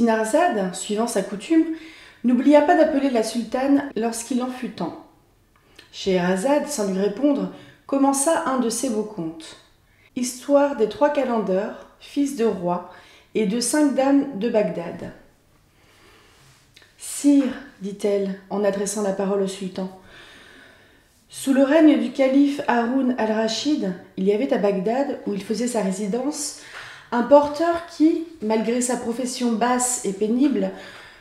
Dinarzade, suivant sa coutume, n'oublia pas d'appeler la sultane lorsqu'il en fut temps. Scheherazade, sans lui répondre, commença un de ses beaux contes. Histoire des 3 calenders, fils de roi, et de 5 dames de Bagdad. Sire, dit-elle, en adressant la parole au sultan, sous le règne du calife Haroun al-Rachid, il y avait à Bagdad, où il faisait sa résidence, un porteur qui, malgré sa profession basse et pénible,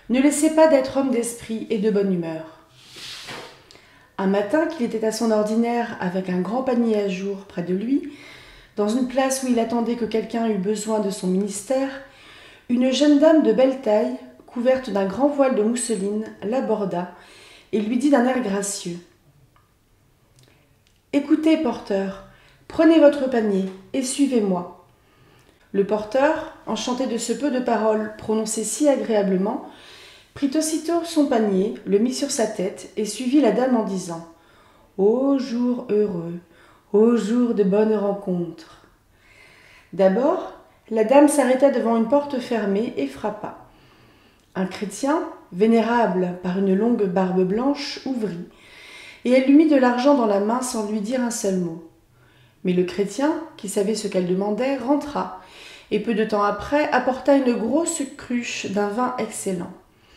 ne laissait pas d'être homme d'esprit et de bonne humeur. Un matin qu'il était à son ordinaire avec un grand panier à jour près de lui, dans une place où il attendait que quelqu'un eût besoin de son ministère, une jeune dame de belle taille, couverte d'un grand voile de mousseline, l'aborda et lui dit d'un air gracieux « Écoutez, porteur, prenez votre panier et suivez-moi. » Le porteur, enchanté de ce peu de paroles prononcées si agréablement, prit aussitôt son panier, le mit sur sa tête et suivit la dame en disant « Ô jour heureux, ô jour de bonne rencontre !» D'abord, la dame s'arrêta devant une porte fermée et frappa. Un chrétien, vénérable par une longue barbe blanche, ouvrit, et elle lui mit de l'argent dans la main sans lui dire un seul mot. Mais le chrétien, qui savait ce qu'elle demandait, rentra, et peu de temps après apporta une grosse cruche d'un vin excellent.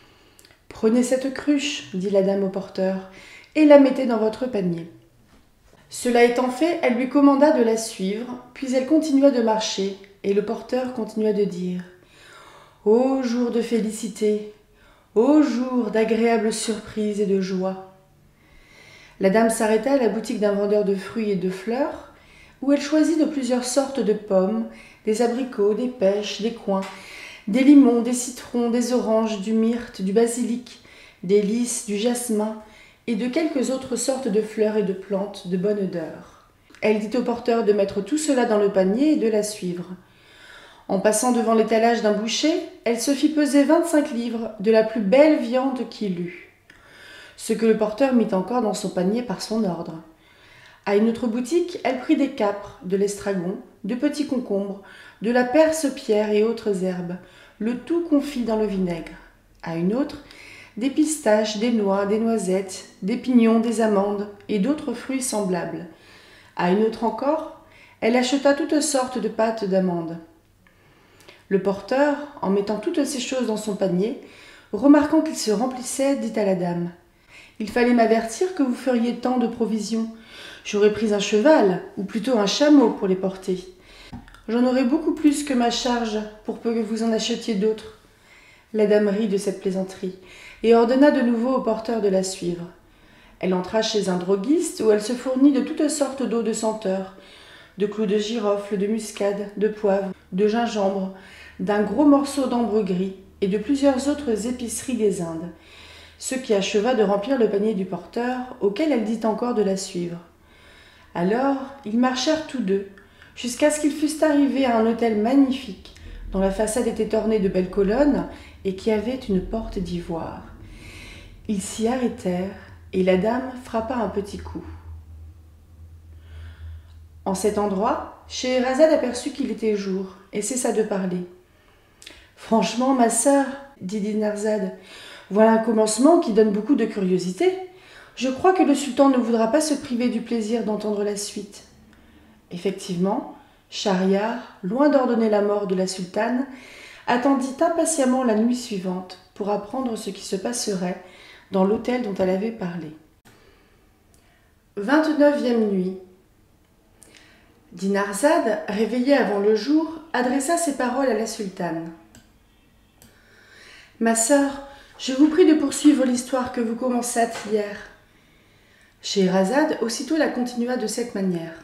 « Prenez cette cruche, dit la dame au porteur, et la mettez dans votre panier. » Cela étant fait, elle lui commanda de la suivre, puis elle continua de marcher, et le porteur continua de dire « Ô jour de félicité, ô jour d'agréable surprise et de joie !» La dame s'arrêta à la boutique d'un vendeur de fruits et de fleurs, où elle choisit de plusieurs sortes de pommes, des abricots, des pêches, des coings, des limons, des citrons, des oranges, du myrte, du basilic, des lys, du jasmin et de quelques autres sortes de fleurs et de plantes de bonne odeur. Elle dit au porteur de mettre tout cela dans le panier et de la suivre. En passant devant l'étalage d'un boucher, elle se fit peser 25 livres de la plus belle viande qu'il eût, ce que le porteur mit encore dans son panier par son ordre. À une autre boutique, elle prit des capres, de l'estragon, de petits concombres, de la perce-pierre et autres herbes, le tout confit dans le vinaigre. À une autre, des pistaches, des noix, des noisettes, des pignons, des amandes et d'autres fruits semblables. À une autre encore, elle acheta toutes sortes de pâtes d'amandes. Le porteur, en mettant toutes ces choses dans son panier, remarquant qu'il se remplissait, dit à la dame « Il fallait m'avertir que vous feriez tant de provisions. J'aurais pris un cheval, ou plutôt un chameau pour les porter. J'en aurais beaucoup plus que ma charge pour peu que vous en achetiez d'autres. » La dame rit de cette plaisanterie et ordonna de nouveau au porteur de la suivre. Elle entra chez un droguiste où elle se fournit de toutes sortes d'eau de senteur, de clous de girofle, de muscade, de poivre, de gingembre, d'un gros morceau d'ambre gris et de plusieurs autres épiceries des Indes, ce qui acheva de remplir le panier du porteur, auquel elle dit encore de la suivre. Alors, ils marchèrent tous deux, jusqu'à ce qu'ils fussent arrivés à un hôtel magnifique, dont la façade était ornée de belles colonnes et qui avait une porte d'ivoire. Ils s'y arrêtèrent, et la dame frappa un petit coup. En cet endroit, Scheherazade aperçut qu'il était jour, et cessa de parler. « Franchement, ma sœur, dit Dinarzade, voilà un commencement qui donne beaucoup de curiosité. Je crois que le sultan ne voudra pas se priver du plaisir d'entendre la suite. » Effectivement, Schahriar, loin d'ordonner la mort de la sultane, attendit impatiemment la nuit suivante pour apprendre ce qui se passerait dans l'hôtel dont elle avait parlé. 29e nuit. Dinarzade, réveillée avant le jour, adressa ces paroles à la sultane. « Ma sœur, je vous prie de poursuivre l'histoire que vous commençâtes hier. » Scheherazade aussitôt la continua de cette manière.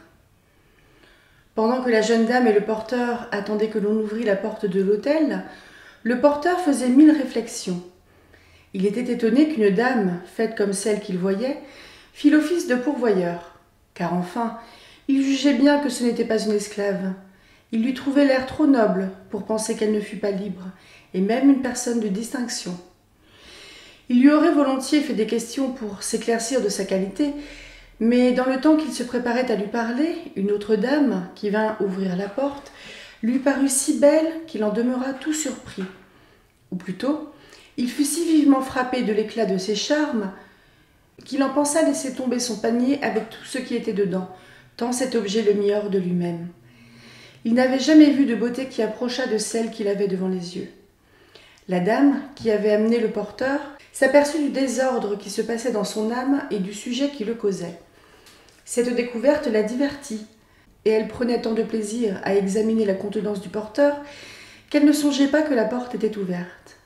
Pendant que la jeune dame et le porteur attendaient que l'on ouvrît la porte de l'hôtel, le porteur faisait 1000 réflexions. Il était étonné qu'une dame, faite comme celle qu'il voyait, fît l'office de pourvoyeur, car enfin, il jugeait bien que ce n'était pas une esclave. Il lui trouvait l'air trop noble pour penser qu'elle ne fût pas libre, et même une personne de distinction. Il lui aurait volontiers fait des questions pour s'éclaircir de sa qualité, mais dans le temps qu'il se préparait à lui parler, une autre dame, qui vint ouvrir la porte, lui parut si belle qu'il en demeura tout surpris. Ou plutôt, il fut si vivement frappé de l'éclat de ses charmes qu'il en pensa laisser tomber son panier avec tout ce qui était dedans, tant cet objet le mit hors de lui-même. Il n'avait jamais vu de beauté qui approchât de celle qu'il avait devant les yeux. La dame, qui avait amené le porteur, s'aperçut du désordre qui se passait dans son âme et du sujet qui le causait. Cette découverte la divertit, et elle prenait tant de plaisir à examiner la contenance du porteur qu'elle ne songeait pas que la porte était ouverte.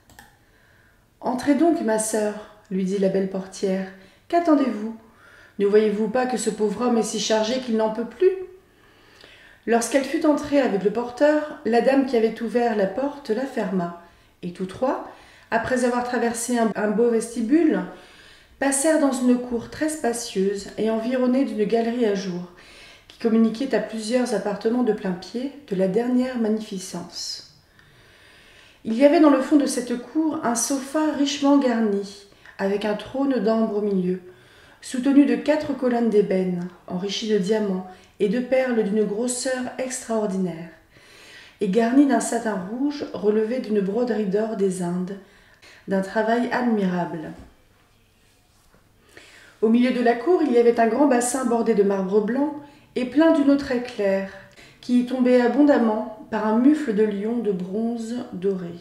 « Entrez donc, ma sœur, lui dit la belle portière. Qu'attendez-vous? Ne voyez-vous pas que ce pauvre homme est si chargé qu'il n'en peut plus ?» Lorsqu'elle fut entrée avec le porteur, la dame qui avait ouvert la porte la ferma, et tous trois, après avoir traversé un beau vestibule, passèrent dans une cour très spacieuse et environnée d'une galerie à jour, qui communiquait à plusieurs appartements de plain-pied de la dernière magnificence. Il y avait dans le fond de cette cour un sofa richement garni, avec un trône d'ambre au milieu, soutenu de 4 colonnes d'ébène, enrichies de diamants et de perles d'une grosseur extraordinaire, et garni d'un satin rouge relevé d'une broderie d'or des Indes, d'un travail admirable. Au milieu de la cour, il y avait un grand bassin bordé de marbre blanc et plein d'une eau très claire, qui y tombait abondamment par un mufle de lion de bronze doré.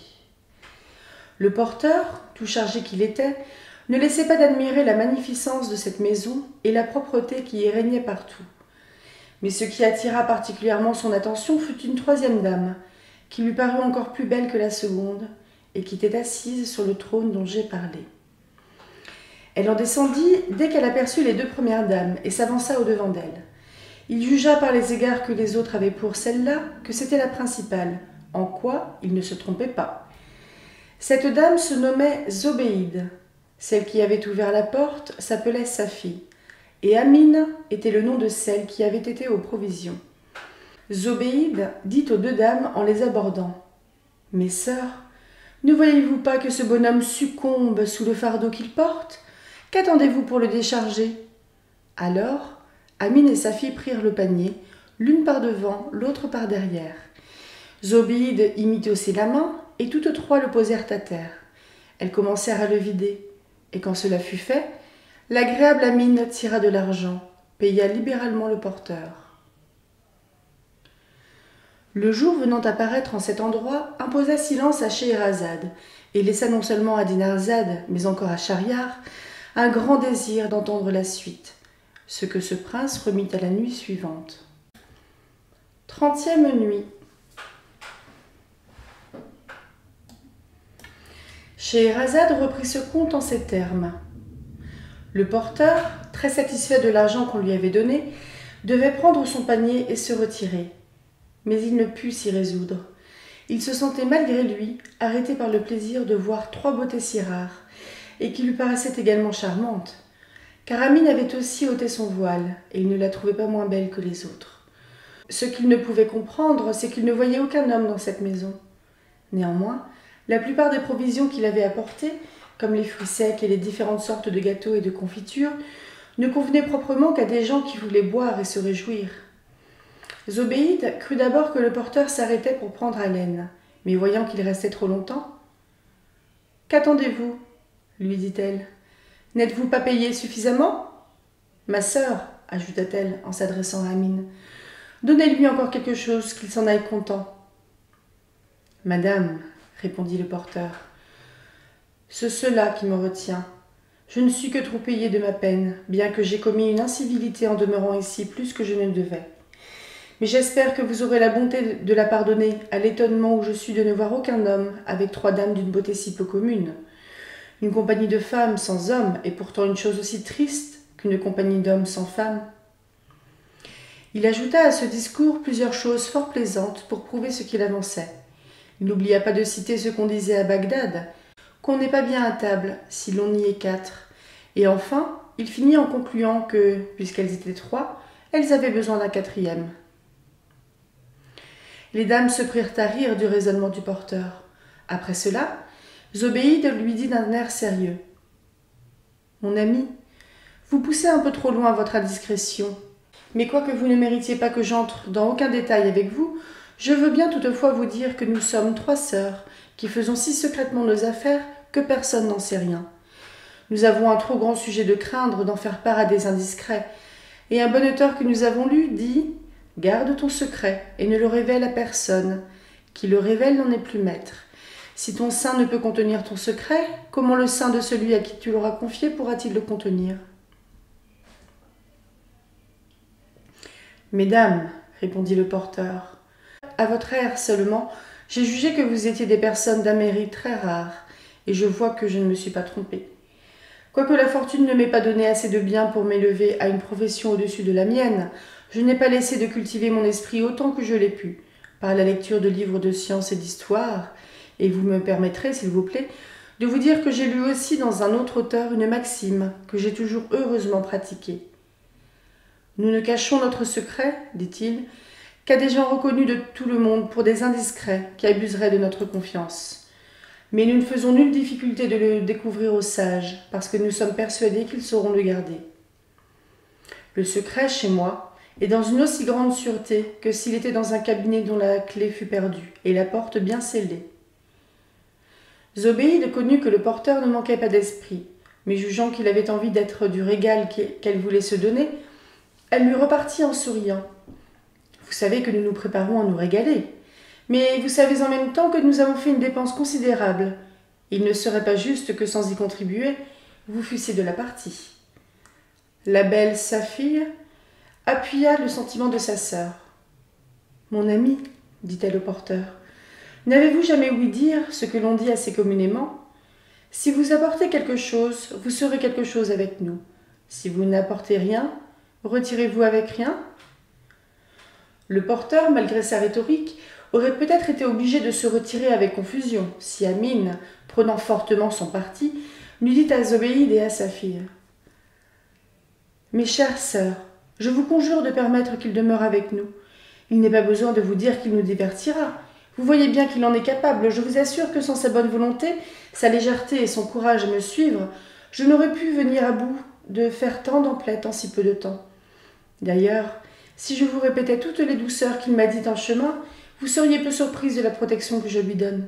Le porteur, tout chargé qu'il était, ne laissait pas d'admirer la magnificence de cette maison et la propreté qui y régnait partout. Mais ce qui attira particulièrement son attention fut une troisième dame, qui lui parut encore plus belle que la seconde, et qui était assise sur le trône dont j'ai parlé. Elle en descendit dès qu'elle aperçut les 2 premières dames et s'avança au-devant d'elles. Il jugea par les égards que les autres avaient pour celle-là que c'était la principale, en quoi il ne se trompait pas. Cette dame se nommait Zobéide. Celle qui avait ouvert la porte s'appelait Saphie, et Amine était le nom de celle qui avait été aux provisions. Zobéide dit aux 2 dames en les abordant: « Mes sœurs, ne voyez-vous pas que ce bonhomme succombe sous le fardeau qu'il porte? Qu'attendez-vous pour le décharger ?» Alors, Amine et Saphie prirent le panier, l'une par devant, l'autre par derrière. Zobéide y mit aussi la main, et toutes 3 le posèrent à terre. Elles commencèrent à le vider, et quand cela fut fait, l'agréable Amine tira de l'argent, paya libéralement le porteur. Le jour venant à paraître en cet endroit imposa silence à Scheherazade, et laissa non seulement à Dinarzade, mais encore à Schahriar, un grand désir d'entendre la suite, ce que ce prince remit à la nuit suivante. 30e nuit. Scheherazade reprit ce conte en ces termes. Le porteur, très satisfait de l'argent qu'on lui avait donné, devait prendre son panier et se retirer. Mais il ne put s'y résoudre. Il se sentait malgré lui arrêté par le plaisir de voir 3 beautés si rares, et qui lui paraissaient également charmantes, car Amine avait aussi ôté son voile, et il ne la trouvait pas moins belle que les autres. Ce qu'il ne pouvait comprendre, c'est qu'il ne voyait aucun homme dans cette maison. Néanmoins, la plupart des provisions qu'il avait apportées, comme les fruits secs et les différentes sortes de gâteaux et de confitures, ne convenaient proprement qu'à des gens qui voulaient boire et se réjouir. Zobéide crut d'abord que le porteur s'arrêtait pour prendre haleine, mais voyant qu'il restait trop longtemps, « Qu'attendez-vous » lui dit-elle. « N'êtes-vous pas payé suffisamment ?»« Ma sœur, ajouta-t-elle en s'adressant à Amine, donnez-lui encore quelque chose, qu'il s'en aille content. »« Madame, répondit le porteur, c'est cela qui me retient. Je ne suis que trop payé de ma peine, bien que j'ai commis une incivilité en demeurant ici plus que je ne devais. Mais j'espère que vous aurez la bonté de la pardonner, à l'étonnement où je suis de ne voir aucun homme avec 3 dames d'une beauté si peu commune. Une compagnie de femmes sans hommes est pourtant une chose aussi triste qu'une compagnie d'hommes sans femmes. » Il ajouta à ce discours plusieurs choses fort plaisantes pour prouver ce qu'il avançait. Il n'oublia pas de citer ce qu'on disait à Bagdad, qu'on n'est pas bien à table si l'on y est 4. Et enfin, il finit en concluant que, puisqu'elles étaient 3, elles avaient besoin d'un 4e. Les dames se prirent à rire du raisonnement du porteur. Après cela, Zobéide lui dit d'un air sérieux: « Mon ami, vous poussez un peu trop loin votre indiscrétion, mais quoique vous ne méritiez pas que j'entre dans aucun détail avec vous, Je veux bien toutefois vous dire que nous sommes 3 sœurs, qui faisons si secrètement nos affaires que personne n'en sait rien. Nous avons un trop grand sujet de craindre d'en faire part à des indiscrets, et un bon auteur que nous avons lu dit « Garde ton secret et ne le révèle à personne. Qui le révèle n'en est plus maître. Si ton sein ne peut contenir ton secret, comment le sein de celui à qui tu l'auras confié pourra-t-il le contenir ?» « Mesdames, répondit le porteur, à votre air seulement, j'ai jugé que vous étiez des personnes d'un mérite très rare, et je vois que je ne me suis pas trompée. Quoique la fortune ne m'ait pas donné assez de biens pour m'élever à une profession au-dessus de la mienne, je n'ai pas laissé de cultiver mon esprit autant que je l'ai pu, par la lecture de livres de science et d'histoire, et vous me permettrez, s'il vous plaît, de vous dire que j'ai lu aussi dans un autre auteur une maxime que j'ai toujours heureusement pratiquée. Nous ne cachons notre secret, dit-il, qu'à des gens reconnus de tout le monde pour des indiscrets qui abuseraient de notre confiance. Mais nous ne faisons nulle difficulté de le découvrir aux sages, parce que nous sommes persuadés qu'ils sauront le garder. Le secret, chez moi, est dans une aussi grande sûreté que s'il était dans un cabinet dont la clé fut perdue et la porte bien scellée. Zobéide connut que le porteur ne manquait pas d'esprit, mais jugeant qu'il avait envie d'être du régal qu'elle voulait se donner, elle lui repartit en souriant. « Vous savez que nous nous préparons à nous régaler, mais vous savez en même temps que nous avons fait une dépense considérable. Il ne serait pas juste que sans y contribuer, vous fussiez de la partie. » La belle, sa fille, appuya le sentiment de sa sœur. « Mon ami, dit-elle au porteur, n'avez-vous jamais ouï dire ce que l'on dit assez communément ? Si vous apportez quelque chose, vous serez quelque chose avec nous. Si vous n'apportez rien, retirez-vous avec rien ? » Le porteur, malgré sa rhétorique, aurait peut-être été obligé de se retirer avec confusion, si Amine, prenant fortement son parti, n'eût dit à Zobéide et à sa fille « Mes chères sœurs, je vous conjure de permettre qu'il demeure avec nous. Il n'est pas besoin de vous dire qu'il nous divertira. Vous voyez bien qu'il en est capable. Je vous assure que sans sa bonne volonté, sa légèreté et son courage à me suivre, je n'aurais pu venir à bout de faire tant d'emplettes en si peu de temps. D'ailleurs, si je vous répétais toutes les douceurs qu'il m'a dites en chemin, vous seriez peu surprise de la protection que je lui donne. »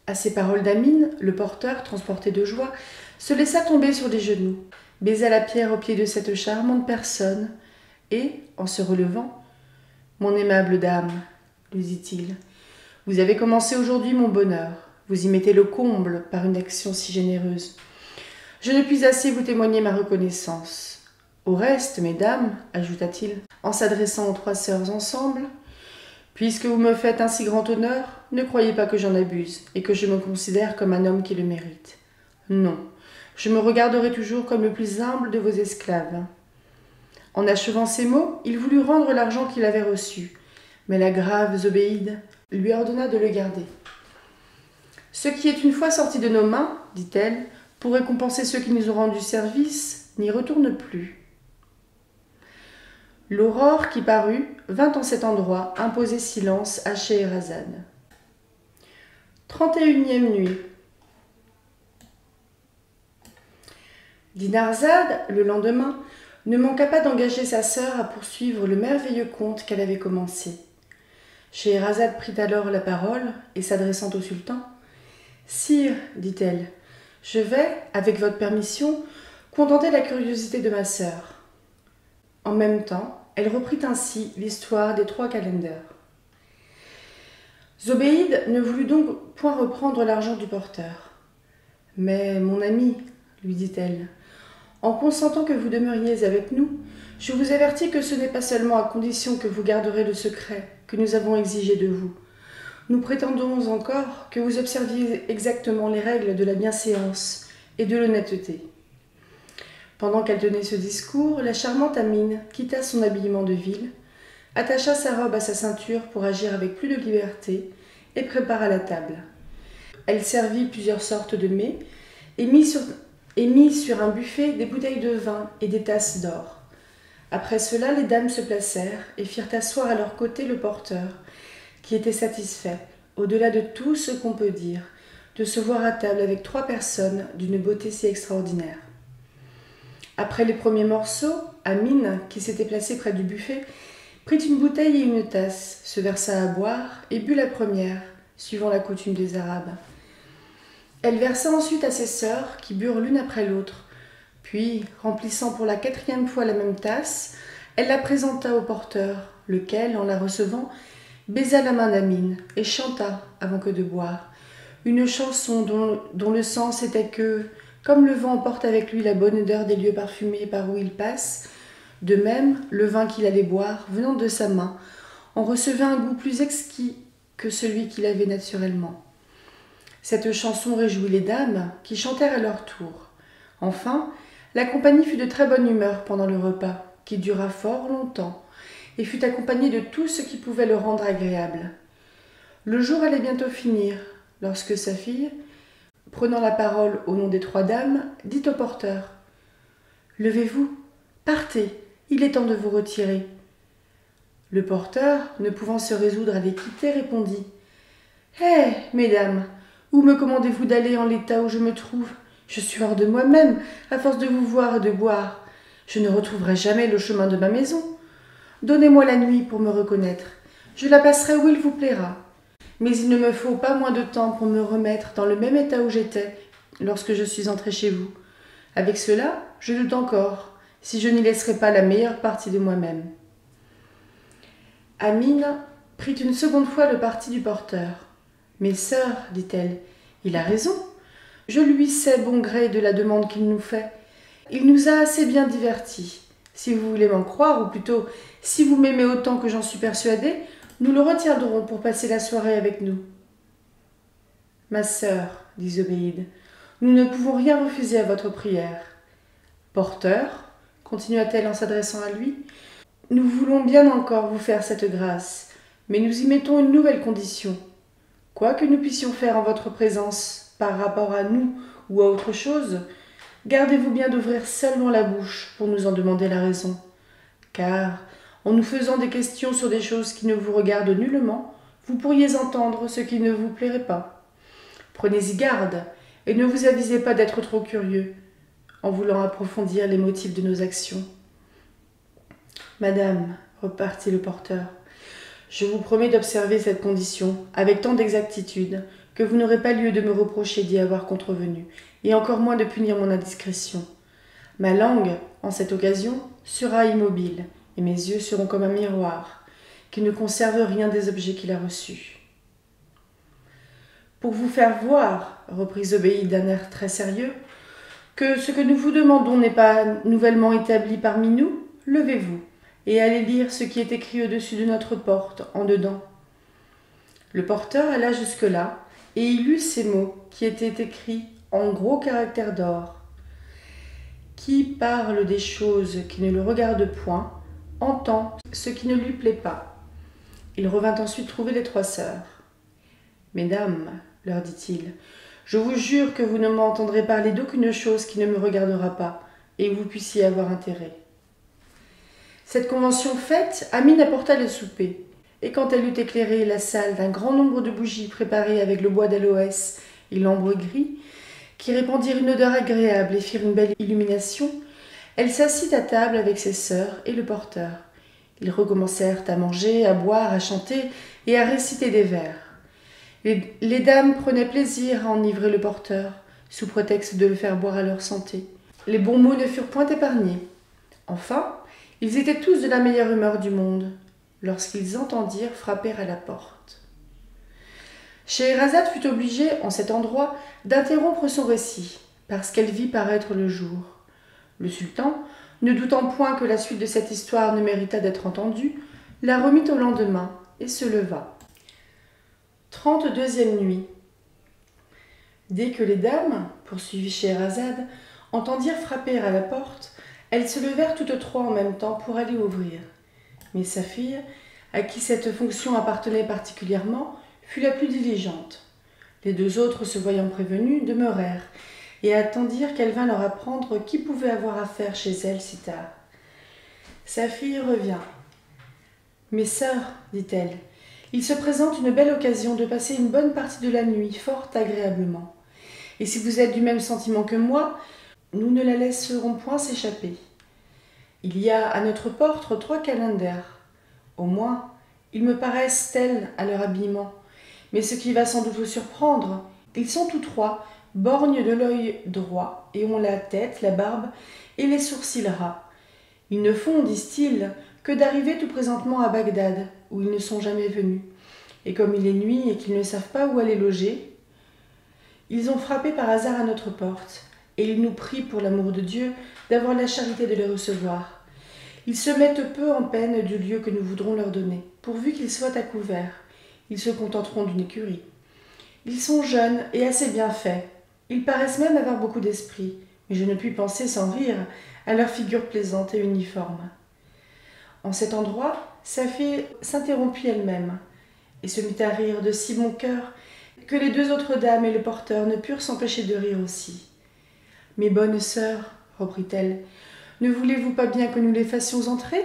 À ces paroles d'Amine, le porteur, transporté de joie, se laissa tomber sur les genoux, baisa la pierre aux pieds de cette charmante personne, et, en se relevant, « Mon aimable dame, lui dit-il, vous avez commencé aujourd'hui mon bonheur. Vous y mettez le comble par une action si généreuse. Je ne puis assez vous témoigner ma reconnaissance. Au reste, mesdames, ajouta-t-il, en s'adressant aux 3 sœurs ensemble, puisque vous me faites un si grand honneur, ne croyez pas que j'en abuse et que je me considère comme un homme qui le mérite. Non, je me regarderai toujours comme le plus humble de vos esclaves. » En achevant ces mots, il voulut rendre l'argent qu'il avait reçu, mais la grave Zobéide lui ordonna de le garder. « Ce qui est une fois sorti de nos mains, dit-elle, pour récompenser ceux qui nous ont rendu service, n'y retourne plus. » L'aurore qui parut vint en cet endroit imposer silence à Scheherazade. 31e nuit. Dinarzade, le lendemain, ne manqua pas d'engager sa sœur à poursuivre le merveilleux conte qu'elle avait commencé. Scheherazade prit alors la parole et, s'adressant au sultan, « Sire, dit-elle, je vais, avec votre permission, contenter la curiosité de ma sœur. » En même temps, elle reprit ainsi l'histoire des 3 calenders. Zobéide ne voulut donc point reprendre l'argent du porteur. « Mais, mon ami, lui dit-elle, en consentant que vous demeuriez avec nous, je vous avertis que ce n'est pas seulement à condition que vous garderez le secret que nous avons exigé de vous. Nous prétendons encore que vous observiez exactement les règles de la bienséance et de l'honnêteté. » Pendant qu'elle tenait ce discours, la charmante Amine quitta son habillement de ville, attacha sa robe à sa ceinture pour agir avec plus de liberté et prépara la table. Elle servit plusieurs sortes de mets et mit sur un buffet des bouteilles de vin et des tasses d'or. Après cela, les dames se placèrent et firent asseoir à leur côté le porteur, qui était satisfait, au-delà de tout ce qu'on peut dire, de se voir à table avec 3 personnes d'une beauté si extraordinaire. Après les premiers morceaux, Amine, qui s'était placée près du buffet, prit une bouteille et une tasse, se versa à boire et but la première, suivant la coutume des Arabes. Elle versa ensuite à ses sœurs, qui burent l'une après l'autre. Puis, remplissant pour la 4e fois la même tasse, elle la présenta au porteur, lequel, en la recevant, baisa la main d'Amine et chanta, avant que de boire, une chanson dont le sens était que, comme le vent emporte avec lui la bonne odeur des lieux parfumés par où il passe, de même, le vin qu'il allait boire, venant de sa main, en recevait un goût plus exquis que celui qu'il avait naturellement. Cette chanson réjouit les dames, qui chantèrent à leur tour. Enfin, la compagnie fut de très bonne humeur pendant le repas, qui dura fort longtemps, et fut accompagné de tout ce qui pouvait le rendre agréable. Le jour allait bientôt finir, lorsque sa fille, prenant la parole au nom des 3 dames, dit au porteur « Levez-vous, partez, il est temps de vous retirer. » Le porteur, ne pouvant se résoudre à les quitter, répondit « Hé, mesdames, où me commandez-vous d'aller en l'état où je me trouve? Je suis hors de moi-même, à force de vous voir et de boire. Je ne retrouverai jamais le chemin de ma maison. Donnez-moi la nuit pour me reconnaître. Je la passerai où il vous plaira. Mais il ne me faut pas moins de temps pour me remettre dans le même état où j'étais lorsque je suis entrée chez vous. Avec cela, je doute encore, si je n'y laisserai pas la meilleure partie de moi-même. » Amine prit une seconde fois le parti du porteur. « Mes sœurs, dit-elle, il a raison. Je lui sais bon gré de la demande qu'il nous fait. Il nous a assez bien divertis. Si vous voulez m'en croire, ou plutôt, si vous m'aimez autant que j'en suis persuadée, nous le retiendrons pour passer la soirée avec nous. »« Ma sœur, dit Zobéide, nous ne pouvons rien refuser à votre prière. Porteur, continua-t-elle en s'adressant à lui, nous voulons bien encore vous faire cette grâce, mais nous y mettons une nouvelle condition. Quoi que nous puissions faire en votre présence par rapport à nous ou à autre chose, gardez-vous bien d'ouvrir seulement la bouche pour nous en demander la raison, car, en nous faisant des questions sur des choses qui ne vous regardent nullement, vous pourriez entendre ce qui ne vous plairait pas. Prenez-y garde, et ne vous avisez pas d'être trop curieux, en voulant approfondir les motifs de nos actions. Madame, repartit le porteur, je vous promets d'observer cette condition avec tant d'exactitude que vous n'aurez pas lieu de me reprocher d'y avoir contrevenu, et encore moins de punir mon indiscrétion. Ma langue, en cette occasion, sera immobile, et mes yeux seront comme un miroir, qui ne conserve rien des objets qu'il a reçus. Pour vous faire voir, reprit Zobéide d'un air très sérieux, que ce que nous vous demandons n'est pas nouvellement établi parmi nous, levez-vous, et allez lire ce qui est écrit au-dessus de notre porte, en dedans. Le porteur alla jusque-là, et il lut ces mots qui étaient écrits en gros caractères d'or. Qui parle des choses qui ne le regardent point, entend ce qui ne lui plaît pas. Il revint ensuite trouver les 3 sœurs. « Mesdames, leur dit-il, je vous jure que vous ne m'entendrez parler d'aucune chose qui ne me regardera pas, et où vous puissiez avoir intérêt. » Cette convention faite, Amine apporta le souper, et quand elle eut éclairé la salle d'un grand nombre de bougies préparées avec le bois d'aloès et l'ambre gris, qui répandirent une odeur agréable et firent une belle illumination, elle s'assit à table avec ses sœurs et le porteur. Ils recommencèrent à manger, à boire, à chanter et à réciter des vers. Les dames prenaient plaisir à enivrer le porteur, sous prétexte de le faire boire à leur santé. Les bons mots ne furent point épargnés. Enfin, ils étaient tous de la meilleure humeur du monde, lorsqu'ils entendirent frapper à la porte. Scheherazade fut obligée, en cet endroit, d'interrompre son récit, parce qu'elle vit paraître le jour. Le sultan, ne doutant point que la suite de cette histoire ne méritât d'être entendue, la remit au lendemain et se leva. 32e nuit. Dès que les dames, poursuivit Scheherazade, entendirent frapper à la porte, elles se levèrent toutes 3 en même temps pour aller ouvrir. Mais sa fille, à qui cette fonction appartenait particulièrement, fut la plus diligente. Les 2 autres, se voyant prévenues, demeurèrent et attendirent qu'elle vînt leur apprendre qui pouvait avoir affaire chez elle si tard. Sa fille revint. « Mes sœurs, dit-elle, il se présente une belle occasion de passer une bonne partie de la nuit fort agréablement. Et si vous êtes du même sentiment que moi, nous ne la laisserons point s'échapper. Il y a à notre porte 3 calenders. Au moins, ils me paraissent tels à leur habillement. Mais ce qui va sans doute vous surprendre, ils sont tous trois borgnes de l'œil droit et ont la tête, la barbe et les sourcils ras. Ils ne font, disent-ils, que d'arriver tout présentement à Bagdad, où ils ne sont jamais venus. Et comme il est nuit et qu'ils ne savent pas où aller loger, ils ont frappé par hasard à notre porte, et ils nous prient pour l'amour de Dieu d'avoir la charité de les recevoir. Ils se mettent peu en peine du lieu que nous voudrons leur donner, pourvu qu'ils soient à couvert. Ils se contenteront d'une écurie. Ils sont jeunes et assez bien faits. Ils paraissent même avoir beaucoup d'esprit, mais je ne puis penser sans rire à leur figure plaisante et uniforme. En cet endroit, sa fille s'interrompit elle-même, et se mit à rire de si bon cœur que les deux autres dames et le porteur ne purent s'empêcher de rire aussi. « Mes bonnes sœurs, reprit-elle, ne voulez-vous pas bien que nous les fassions entrer ?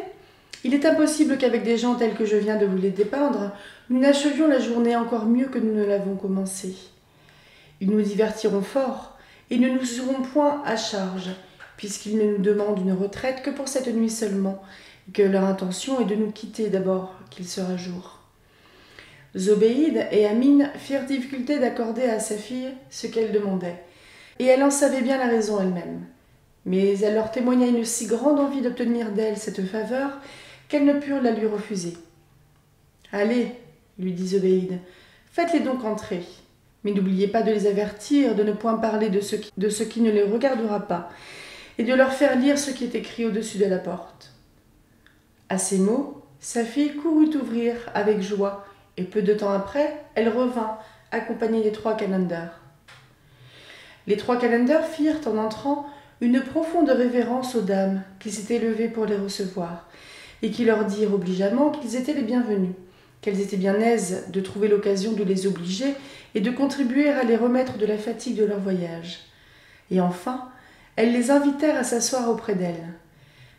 Il est impossible qu'avec des gens tels que je viens de vous les dépeindre, nous n'achevions la journée encore mieux que nous ne l'avons commencée. Ils nous divertiront fort, et ne nous seront point à charge, puisqu'ils ne nous demandent une retraite que pour cette nuit seulement, et que leur intention est de nous quitter d'abord qu'il sera jour. » Zobéide et Amine firent difficulté d'accorder à sa fille ce qu'elle demandait, et elle en savait bien la raison elle-même. Mais elle leur témoigna une si grande envie d'obtenir d'elle cette faveur qu'elles ne purent la lui refuser. « Allez, lui dit Zobéide, faites-les donc entrer, mais n'oubliez pas de les avertir de ne point parler de ce qui ne les regardera pas, et de leur faire lire ce qui est écrit au-dessus de la porte. » À ces mots, sa fille courut ouvrir avec joie, et peu de temps après, elle revint, accompagnée des 3 calenders. Les 3 calenders firent, en entrant, une profonde révérence aux dames qui s'étaient levées pour les recevoir, et qui leur dirent obligeamment qu'ils étaient les bienvenus, qu'elles étaient bien aises de trouver l'occasion de les obliger et de contribuer à les remettre de la fatigue de leur voyage. Et enfin, elles les invitèrent à s'asseoir auprès d'elles.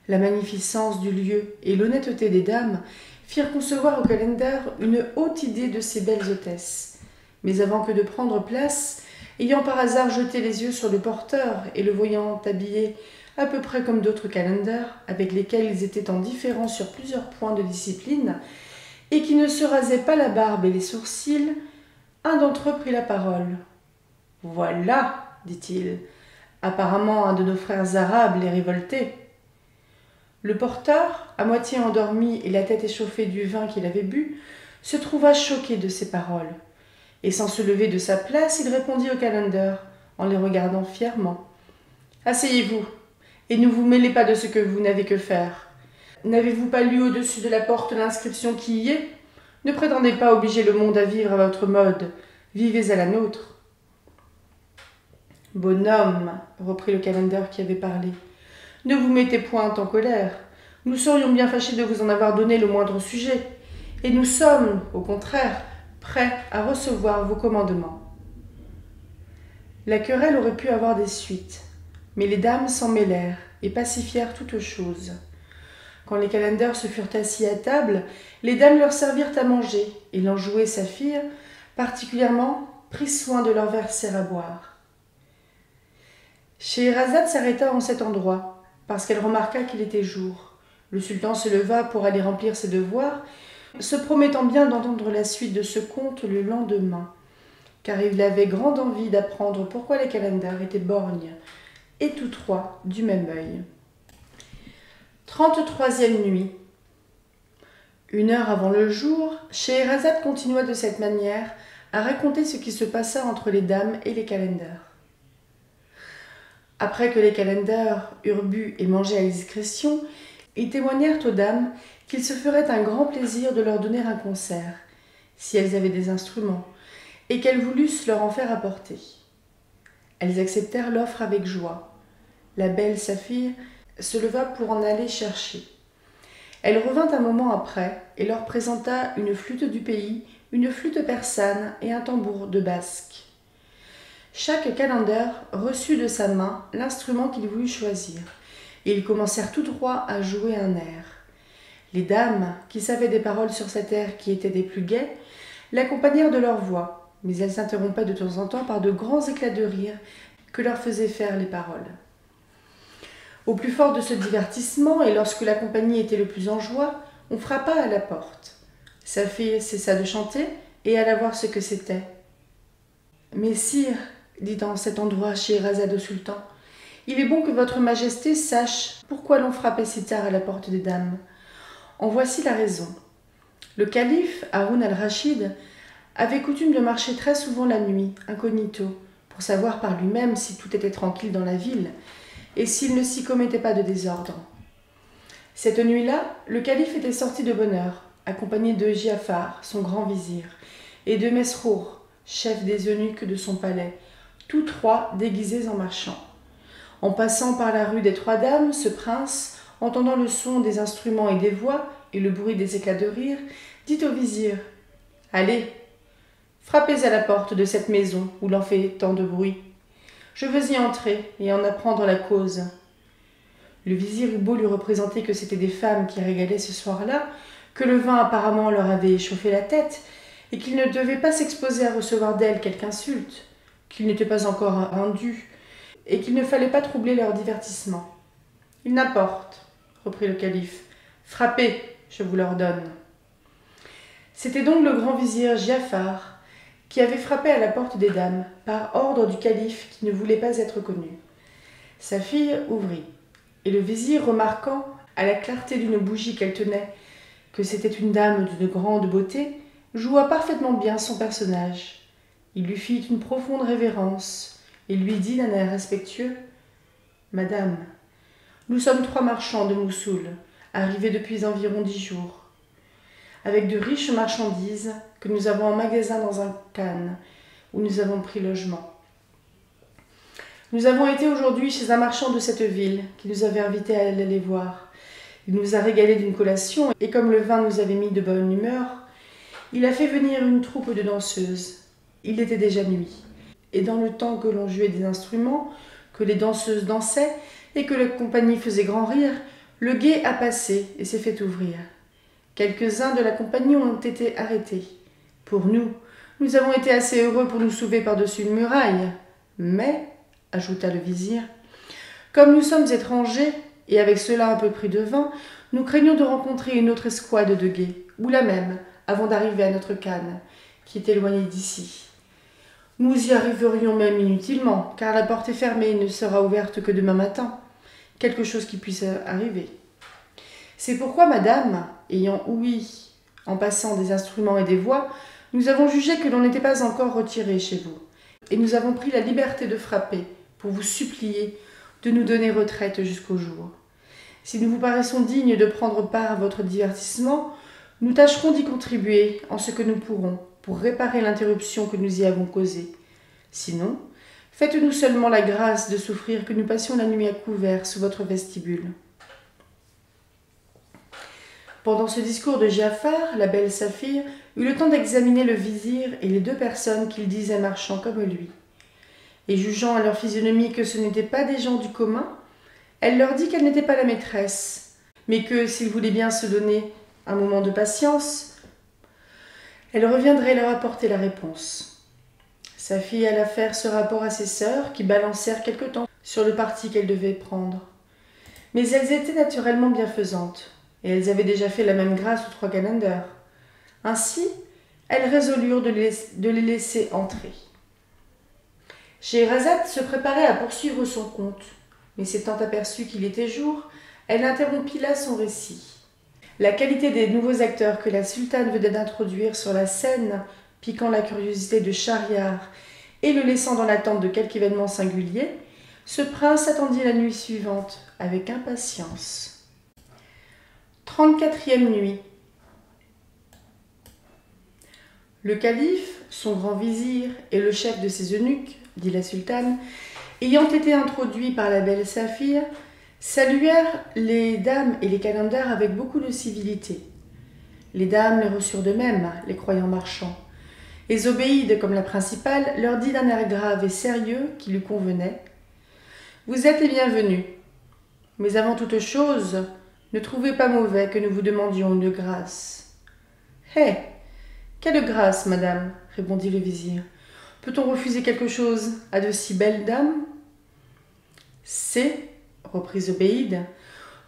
La magnificence du lieu et l'honnêteté des dames firent concevoir aux calenders une haute idée de ces belles hôtesses. Mais avant que de prendre place, ayant par hasard jeté les yeux sur le porteur et le voyant habillé à peu près comme d'autres calenders, avec lesquels ils étaient en différence sur plusieurs points de discipline, et qui ne se rasaient pas la barbe et les sourcils, un d'entre eux prit la parole. « Voilà, dit-il, apparemment un de nos frères arabes les révoltés. » Le porteur, à moitié endormi et la tête échauffée du vin qu'il avait bu, se trouva choqué de ces paroles. Et sans se lever de sa place, il répondit aux calenders, en les regardant fièrement. « Asseyez-vous, et ne vous mêlez pas de ce que vous n'avez que faire. N'avez-vous pas lu au-dessus de la porte l'inscription qui y est ? Ne prétendez pas obliger le monde à vivre à votre mode, vivez à la nôtre. » « Bonhomme, reprit le calender qui avait parlé, ne vous mettez point en colère. Nous serions bien fâchés de vous en avoir donné le moindre sujet, et nous sommes, au contraire, prêts à recevoir vos commandements. » La querelle aurait pu avoir des suites, mais les dames s'en mêlèrent et pacifièrent toutes choses. Quand les calenders se furent assis à table, les dames leur servirent à manger, et l'enjouée Saphir, particulièrement, prit soin de leur verser à boire. Scheherazade s'arrêta en cet endroit, parce qu'elle remarqua qu'il était jour. Le sultan se leva pour aller remplir ses devoirs, se promettant bien d'entendre la suite de ce conte le lendemain, car il avait grande envie d'apprendre pourquoi les calenders étaient borgnes, et tous 3 du même œil. 33e nuit. 1 heure avant le jour, Scheherazade continua de cette manière à raconter ce qui se passa entre les dames et les calenders. Après que les calenders eurent bu et mangé à discrétion, ils témoignèrent aux dames qu'il se ferait un grand plaisir de leur donner un concert, si elles avaient des instruments, et qu'elles voulussent leur en faire apporter. Elles acceptèrent l'offre avec joie. La belle Saphir se leva pour en aller chercher. Elle revint un moment après et leur présenta une flûte du pays, une flûte persane et un tambour de basque. Chaque calender reçut de sa main l'instrument qu'il voulut choisir, et ils commencèrent tous 3 à jouer un air. Les dames, qui savaient des paroles sur cet air qui étaient des plus gais, l'accompagnèrent de leur voix, mais elles s'interrompaient de temps en temps par de grands éclats de rire que leur faisaient faire les paroles. Au plus fort de ce divertissement, et lorsque la compagnie était le plus en joie, On frappa à la porte. Sa fille cessa de chanter et alla voir ce que c'était. « Mais sire, dit en cet endroit Scheherazade au sultan, il est bon que votre majesté sache pourquoi l'on frappait si tard à la porte des dames. En voici la raison. Le calife, Haroun al-Rachid, avait coutume de marcher très souvent la nuit, incognito, pour savoir par lui-même si tout était tranquille dans la ville et s'il ne s'y commettait pas de désordre. Cette nuit-là, le calife était sorti de bonne heure, accompagné de Giafar, son grand vizir, et de Mesrour, chef des eunuques de son palais, tous trois déguisés en marchands. En passant par la rue des Trois Dames, ce prince, entendant le son des instruments et des voix et le bruit des éclats de rire, dit au vizir « Allez, frappez à la porte de cette maison où l'on fait tant de bruit. Je veux y entrer et en apprendre la cause. » Le vizir eut beau lui représenter que c'étaient des femmes qui régalaient ce soir-là, que le vin apparemment leur avait échauffé la tête, et qu'ils ne devaient pas s'exposer à recevoir d'elles quelque insulte, qu'il n'était pas encore indu, et qu'il ne fallait pas troubler leur divertissement. « Il n'importe, reprit le calife, frappez, je vous l'ordonne. » C'était donc le grand vizir Giafar qui avait frappé à la porte des dames, par ordre du calife qui ne voulait pas être connu. Sa fille ouvrit, et le vizir, remarquant, à la clarté d'une bougie qu'elle tenait, que c'était une dame d'une grande beauté, joua parfaitement bien son personnage. Il lui fit une profonde révérence et lui dit d'un air respectueux « Madame, nous sommes 3 marchands de Moussoul, arrivés depuis environ 10 jours, avec de riches marchandises que nous avons en magasin dans un khan où nous avons pris logement. Nous avons été aujourd'hui chez un marchand de cette ville qui nous avait invités à aller les voir. Il nous a régalés d'une collation et comme le vin nous avait mis de bonne humeur, il a fait venir une troupe de danseuses. Il était déjà nuit. Et dans le temps que l'on jouait des instruments, que les danseuses dansaient et que la compagnie faisait grand rire, le guet a passé et s'est fait ouvrir. Quelques-uns de la compagnie ont été arrêtés. Pour nous, nous avons été assez heureux pour nous sauver par-dessus une muraille. Mais, ajouta le vizir, comme nous sommes étrangers, et avec cela un peu pris de vin, nous craignons de rencontrer une autre escouade de guets, ou la même, avant d'arriver à notre khan, qui est éloigné d'ici. Nous y arriverions même inutilement, car la porte est fermée et ne sera ouverte que demain matin. Quelque chose qui puisse arriver. C'est pourquoi, madame, ayant ouï, en passant des instruments et des voix, nous avons jugé que l'on n'était pas encore retiré chez vous, et nous avons pris la liberté de frapper, pour vous supplier de nous donner retraite jusqu'au jour. Si nous vous paraissons dignes de prendre part à votre divertissement, nous tâcherons d'y contribuer en ce que nous pourrons, pour réparer l'interruption que nous y avons causée. Sinon, faites-nous seulement la grâce de souffrir que nous passions la nuit à couvert sous votre vestibule. Pendant ce discours de Giafar, la belle Saphir eut le temps d'examiner le vizir et les 2 personnes qu'il disait marchant comme lui. Et jugeant à leur physionomie que ce n'étaient pas des gens du commun, elle leur dit qu'elle n'était pas la maîtresse, mais que, s'ils voulaient bien se donner un moment de patience, elle reviendrait leur apporter la réponse. Sa fille alla faire ce rapport à ses sœurs, qui balancèrent quelque temps sur le parti qu'elles devaient prendre. Mais elles étaient naturellement bienfaisantes, et elles avaient déjà fait la même grâce aux 3 calenders. Ainsi, elles résolurent de les laisser entrer. Scheherazade se préparait à poursuivre son conte, mais s'étant aperçue qu'il était jour, elle interrompit là son récit. La qualité des nouveaux acteurs que la sultane venait d'introduire sur la scène, piquant la curiosité de Schahriar et le laissant dans l'attente de quelque événement singulier, ce prince attendit la nuit suivante avec impatience. 34e nuit. Le calife, son grand vizir et le chef de ses eunuques, dit la sultane, ayant été introduits par la belle Saphir, saluèrent les dames et les calenders avec beaucoup de civilité. Les dames les reçurent de même, les croyants marchands, et Zobéide, comme la principale, leur dit d'un air grave et sérieux qui lui convenait « Vous êtes les bienvenus, mais avant toute chose, ne trouvez pas mauvais que nous vous demandions une grâce. »« Hé, quelle grâce, madame ?» répondit le vizir. « Peut-on refuser quelque chose à de si belles dames ?»« C'est, reprit Zobéide,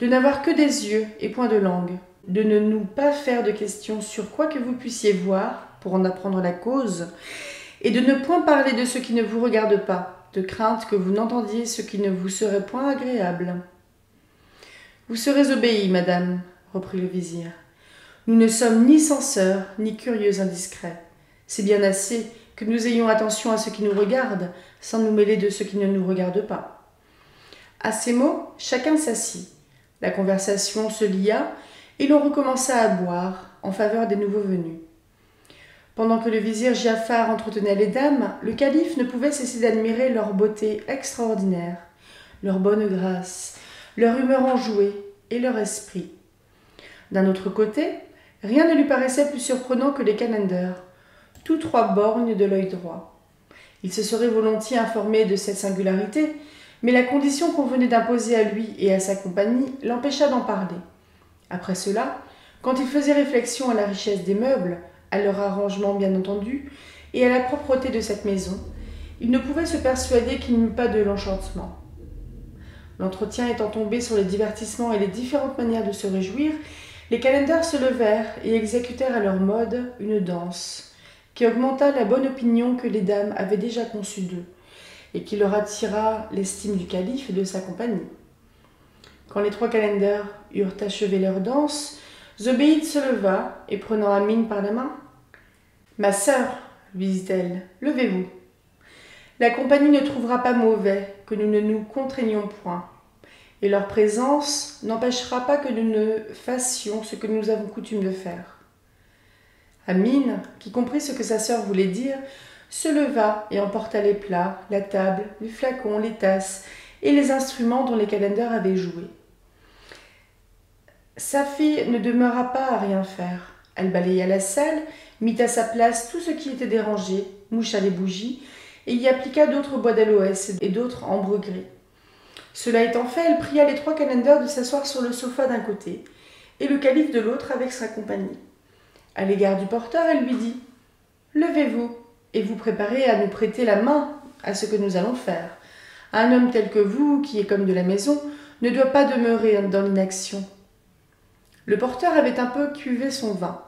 de n'avoir que des yeux et point de langue, de ne nous pas faire de questions sur quoi que vous puissiez voir, pour en apprendre la cause, et de ne point parler de ce qui ne vous regarde pas, de crainte que vous n'entendiez ce qui ne vous serait point agréable. Vous serez obéie, madame, reprit le vizir. Nous ne sommes ni censeurs, ni curieux indiscrets. C'est bien assez que nous ayons attention à ce qui nous regarde, sans nous mêler de ce qui ne nous regarde pas. À ces mots, chacun s'assit. La conversation se lia, et l'on recommença à boire, en faveur des nouveaux venus. Pendant que le vizir Giafar entretenait les dames, le calife ne pouvait cesser d'admirer leur beauté extraordinaire, leur bonne grâce, leur humeur enjouée et leur esprit. D'un autre côté, rien ne lui paraissait plus surprenant que les calenders, tous trois borgnes de l'œil droit. Il se serait volontiers informé de cette singularité, mais la condition qu'on venait d'imposer à lui et à sa compagnie l'empêcha d'en parler. Après cela, quand il faisait réflexion à la richesse des meubles, à leur arrangement bien entendu, et à la propreté de cette maison, il ne pouvait se persuader qu'il n'y eût pas de l'enchantement. L'entretien étant tombé sur les divertissements et les différentes manières de se réjouir, les calenders se levèrent et exécutèrent à leur mode une danse, qui augmenta la bonne opinion que les dames avaient déjà conçue d'eux, et qui leur attira l'estime du calife et de sa compagnie. Quand les trois calenders eurent achevé leur danse, Zobéide se leva et prenant Amine par la main, « Ma sœur, lui dit-elle, levez-vous. La compagnie ne trouvera pas mauvais que nous ne nous contraignions point, et leur présence n'empêchera pas que nous ne fassions ce que nous avons coutume de faire. » Amine, qui comprit ce que sa sœur voulait dire, se leva et emporta les plats, la table, les flacons, les tasses et les instruments dont les calenders avaient joué. Sa fille ne demeura pas à rien faire. Elle balaya la salle, mit à sa place tout ce qui était dérangé, moucha les bougies, et y appliqua d'autres bois d'aloès et d'autres ambre gris. Cela étant fait, elle pria les trois calenders de s'asseoir sur le sofa d'un côté, et le calife de l'autre avec sa compagnie. À l'égard du porteur, elle lui dit « Levez-vous, et vous préparez à nous prêter la main à ce que nous allons faire. Un homme tel que vous, qui est comme de la maison, ne doit pas demeurer dans l'inaction. » Le porteur avait un peu cuvé son vin.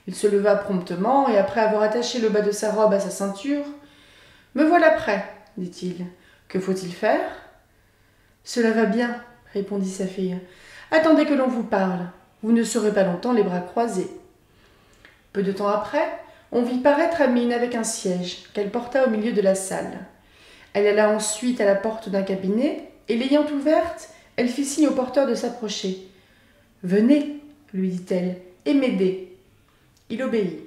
Il se leva promptement, et après avoir attaché le bas de sa robe à sa ceinture, « Me voilà prêt, dit-il. Que faut-il faire ?»« Cela va bien, répondit sa fille. Attendez que l'on vous parle. Vous ne serez pas longtemps les bras croisés. » Peu de temps après, on vit paraître Amine avec un siège qu'elle porta au milieu de la salle. Elle alla ensuite à la porte d'un cabinet, et l'ayant ouverte, elle fit signe au porteur de s'approcher. « Venez, lui dit-elle, et m'aidez. » Il obéit,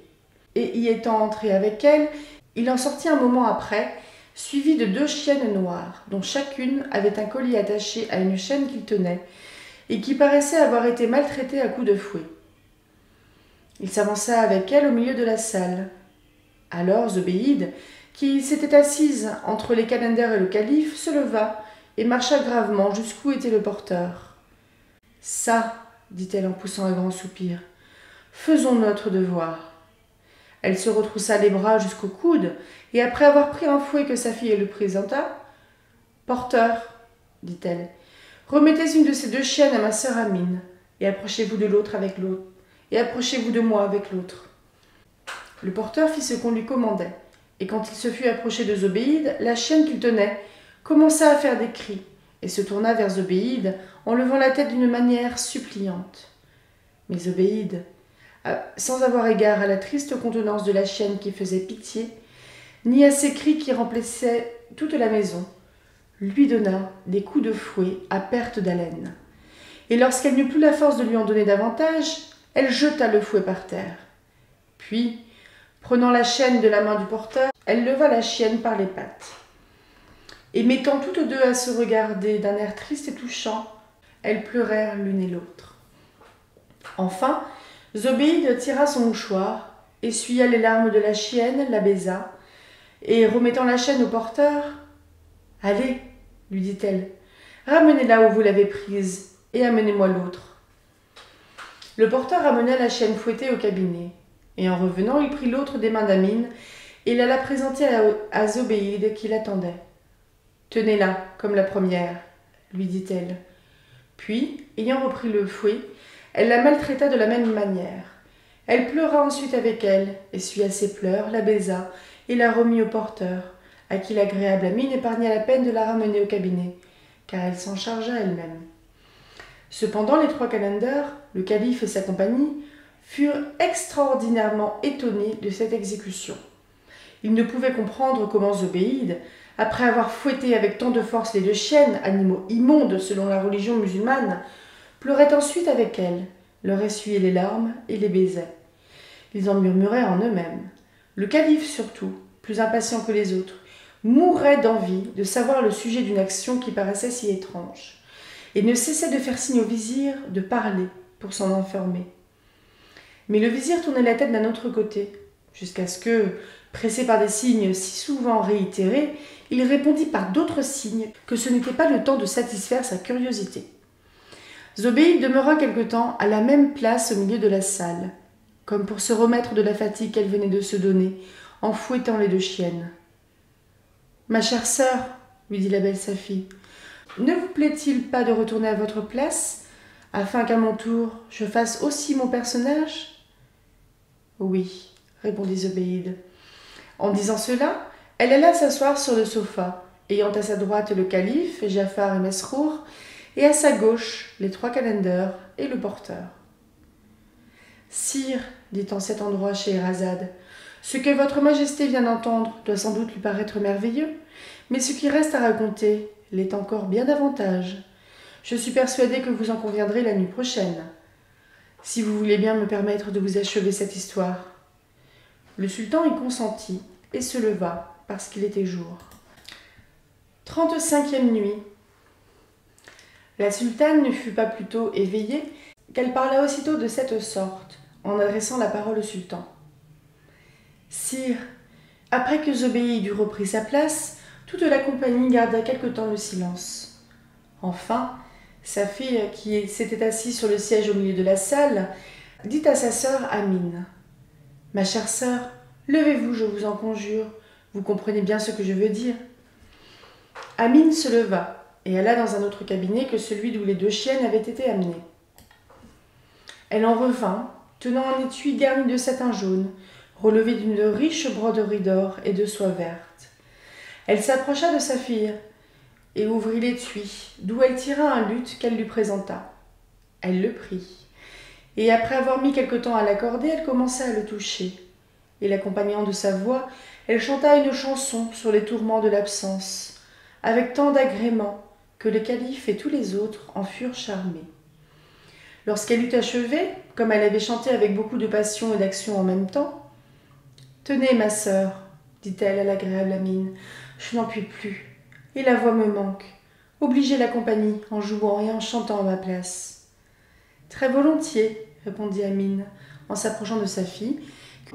et y étant entré avec elle, il en sortit un moment après, suivi de 2 chiennes noires, dont chacune avait un collier attaché à une chaîne qu'il tenait, et qui paraissait avoir été maltraitée à coups de fouet. Il s'avança avec elle au milieu de la salle. Alors Zobéide, qui s'était assise entre les calenders et le calife, se leva et marcha gravement jusqu'où était le porteur. « Ça, dit-elle en poussant un grand soupir, faisons notre devoir. » Elle se retroussa les bras jusqu'au coude, et après avoir pris un fouet que sa fille lui présenta, « Porteur, dit-elle, remettez une de ces 2 chiennes à ma sœur Amine, et approchez-vous de l'autre avec l'autre, et approchez-vous de moi avec l'autre. » Le porteur fit ce qu'on lui commandait, et quand il se fut approché de Zobéide, la chienne qu'il tenait commença à faire des cris, et se tourna vers Zobéide en levant la tête d'une manière suppliante. Mais Zobéide, sans avoir égard à la triste contenance de la chienne qui faisait pitié, ni à ses cris qui remplissaient toute la maison, lui donna des coups de fouet à perte d'haleine. Et lorsqu'elle n'eut plus la force de lui en donner davantage, elle jeta le fouet par terre. Puis, prenant la chaîne de la main du porteur, elle leva la chienne par les pattes. Et mettant toutes 2 à se regarder d'un air triste et touchant, elles pleurèrent l'une et l'autre. Enfin, Zobéide tira son mouchoir, essuya les larmes de la chienne, la baisa, et remettant la chaîne au porteur, « Allez, lui dit-elle, ramenez-la où vous l'avez prise, et amenez-moi l'autre. » Le porteur amena la chienne fouettée au cabinet, et en revenant, il prit l'autre des mains d'Amine, et la présenter à Zobéide qui l'attendait. « Tenez-la, comme la première, lui dit-elle. Puis, ayant repris le fouet, Elle la maltraita de la même manière. Elle pleura ensuite avec elle, essuya ses pleurs, la baisa et la remit au porteur, à qui l'agréable Amine épargna la peine de la ramener au cabinet, car elle s'en chargea elle-même. Cependant, les 3 calenders, le calife et sa compagnie, furent extraordinairement étonnés de cette exécution. Ils ne pouvaient comprendre comment Zobéide, après avoir fouetté avec tant de force les 2 chiennes, animaux immondes selon la religion musulmane, pleurait ensuite avec elles, leur essuyait les larmes et les baisait. Ils en murmuraient en eux-mêmes. Le calife surtout, plus impatient que les autres, mourait d'envie de savoir le sujet d'une action qui paraissait si étrange, et ne cessait de faire signe au vizir de parler pour s'en informer. Mais le vizir tournait la tête d'un autre côté, jusqu'à ce que, pressé par des signes si souvent réitérés, il répondit par d'autres signes que ce n'était pas le temps de satisfaire sa curiosité. Zobéide demeura quelque temps à la même place au milieu de la salle, comme pour se remettre de la fatigue qu'elle venait de se donner, en fouettant les 2 chiennes. « Ma chère sœur, lui dit la belle Safie, ne vous plaît-il pas de retourner à votre place, afin qu'à mon tour je fasse aussi mon personnage ?»« Oui, répondit Zobéide. En disant cela, elle alla s'asseoir sur le sofa, ayant à sa droite le calife, Jafar et Mesrour, et à sa gauche les 3 calenders et le porteur. « Sire, dit en cet endroit Scheherazade, ce que votre majesté vient d'entendre doit sans doute lui paraître merveilleux, mais ce qui reste à raconter l'est encore bien davantage. Je suis persuadée que vous en conviendrez la nuit prochaine, si vous voulez bien me permettre de vous achever cette histoire. » Le sultan y consentit et se leva, parce qu'il était jour. 35e nuit. La sultane ne fut pas plus tôt éveillée qu'elle parla aussitôt de cette sorte, en adressant la parole au sultan. « Sire, après que Zobéide eut repris sa place, toute la compagnie garda quelque temps le silence. Enfin, sa fille, qui s'était assise sur le siège au milieu de la salle, dit à sa sœur Amine : « Ma chère sœur, levez-vous, je vous en conjure, vous comprenez bien ce que je veux dire. » Amine se leva et alla dans un autre cabinet que celui d'où les 2 chiennes avaient été amenées. Elle en revint, tenant un étui garni de satin jaune, relevé d'une riche broderie d'or et de soie verte. Elle s'approcha de sa fille et ouvrit l'étui, d'où elle tira un luth qu'elle lui présenta. Elle le prit, et après avoir mis quelque temps à l'accorder, elle commença à le toucher, et l'accompagnant de sa voix, elle chanta une chanson sur les tourments de l'absence, avec tant d'agrément que le calife et tous les autres en furent charmés. Lorsqu'elle eut achevé, comme elle avait chanté avec beaucoup de passion et d'action en même temps, « Tenez, ma sœur, dit-elle à l'agréable Amine, je n'en puis plus, et la voix me manque. Obligez la compagnie en jouant et en chantant à ma place. »« Très volontiers, répondit Amine, en s'approchant de sa fille,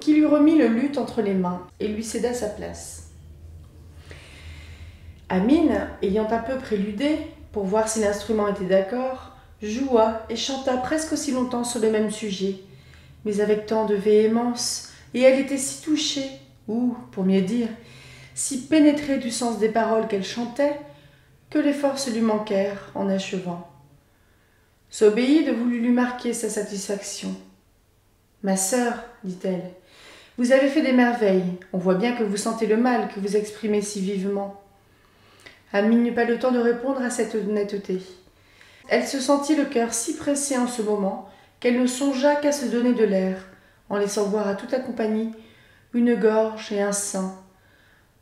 qui lui remit le luth entre les mains et lui céda sa place. Amine, ayant un peu préludé, pour voir si l'instrument était d'accord, joua et chanta presque aussi longtemps sur le même sujet, mais avec tant de véhémence, et elle était si touchée, ou, pour mieux dire, si pénétrée du sens des paroles qu'elle chantait, que les forces lui manquèrent en achevant. Zobéide voulut lui marquer sa satisfaction. « Ma sœur, dit-elle, vous avez fait des merveilles, on voit bien que vous sentez le mal que vous exprimez si vivement. » Amine n'eut pas le temps de répondre à cette honnêteté. Elle se sentit le cœur si pressé en ce moment qu'elle ne songea qu'à se donner de l'air, en laissant voir à toute la compagnie une gorge et un sein,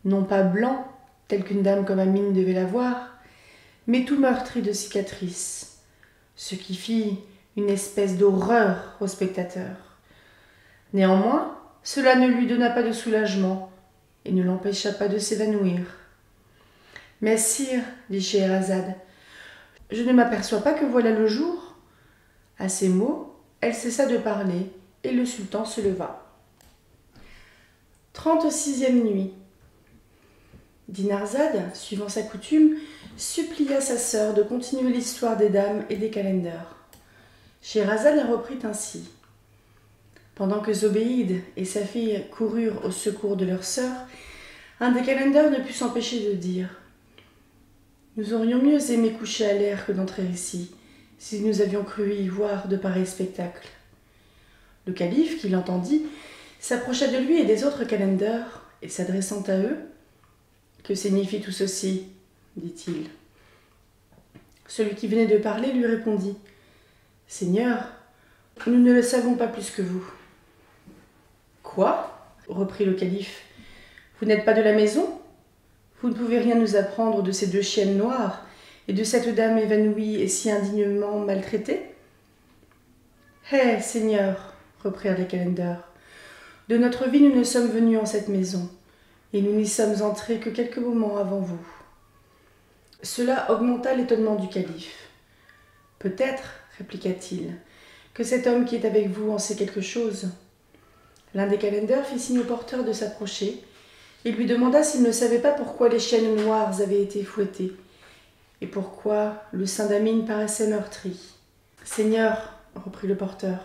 non pas blanc, tel qu'une dame comme Amine devait l'avoir, mais tout meurtri de cicatrices, ce qui fit une espèce d'horreur au spectateur. Néanmoins, cela ne lui donna pas de soulagement et ne l'empêcha pas de s'évanouir. « Mais sire, dit Scheherazade, je ne m'aperçois pas que voilà le jour. » À ces mots, elle cessa de parler et le sultan se leva. 36e nuit. Dinarzade, suivant sa coutume, supplia sa sœur de continuer l'histoire des dames et des calenders. Scheherazade la reprit ainsi. Pendant que Zobéide et sa fille coururent au secours de leur sœur, un des calenders ne put s'empêcher de dire : « Nous aurions mieux aimé coucher à l'air que d'entrer ici, si nous avions cru y voir de pareils spectacles. Le calife, qui l'entendit, s'approcha de lui et des autres calenders, et s'adressant à eux, « Que signifie tout ceci ?» dit-il. Celui qui venait de parler lui répondit, « Seigneur, nous ne le savons pas plus que vous. »« Quoi ?» reprit le calife. « Vous n'êtes pas de la maison ? Vous ne pouvez rien nous apprendre de ces deux chiennes noires et de cette dame évanouie et si indignement maltraitée ?»« Hé, Seigneur !» reprirent les calenders. « De notre vie, nous ne sommes venus en cette maison, et nous n'y sommes entrés que quelques moments avant vous. » Cela augmenta l'étonnement du calife. « Peut-être, répliqua-t-il, que cet homme qui est avec vous en sait quelque chose. » L'un des calenders fit signe au porteur de s'approcher et lui demanda s'il ne savait pas pourquoi les chiennes noires avaient été fouettées et pourquoi le sein d'Amine paraissait meurtri. « Seigneur, reprit le porteur,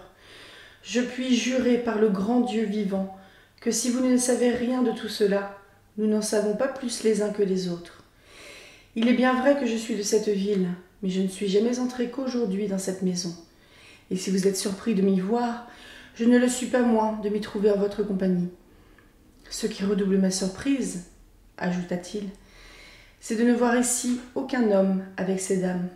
je puis jurer par le grand Dieu vivant que si vous ne savez rien de tout cela, nous n'en savons pas plus les uns que les autres. Il est bien vrai que je suis de cette ville, mais je ne suis jamais entré qu'aujourd'hui dans cette maison. Et si vous êtes surpris de m'y voir, je ne le suis pas moins de m'y trouver en votre compagnie. Ce qui redouble ma surprise, ajouta-t-il, c'est de ne voir ici aucun homme avec ces dames. »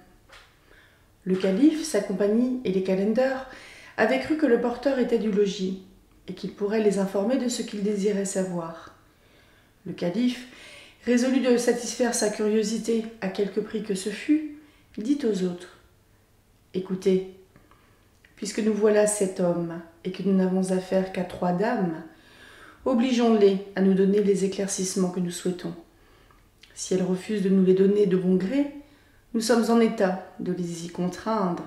Le calife, sa compagnie et les calenders avaient cru que le porteur était du logis et qu'il pourrait les informer de ce qu'ils désiraient savoir. Le calife, résolu de satisfaire sa curiosité à quelque prix que ce fût, dit aux autres, « Écoutez, puisque nous voilà 7 hommes et que nous n'avons affaire qu'à 3 dames, obligeons-les à nous donner les éclaircissements que nous souhaitons. Si elles refusent de nous les donner de bon gré, nous sommes en état de les y contraindre. »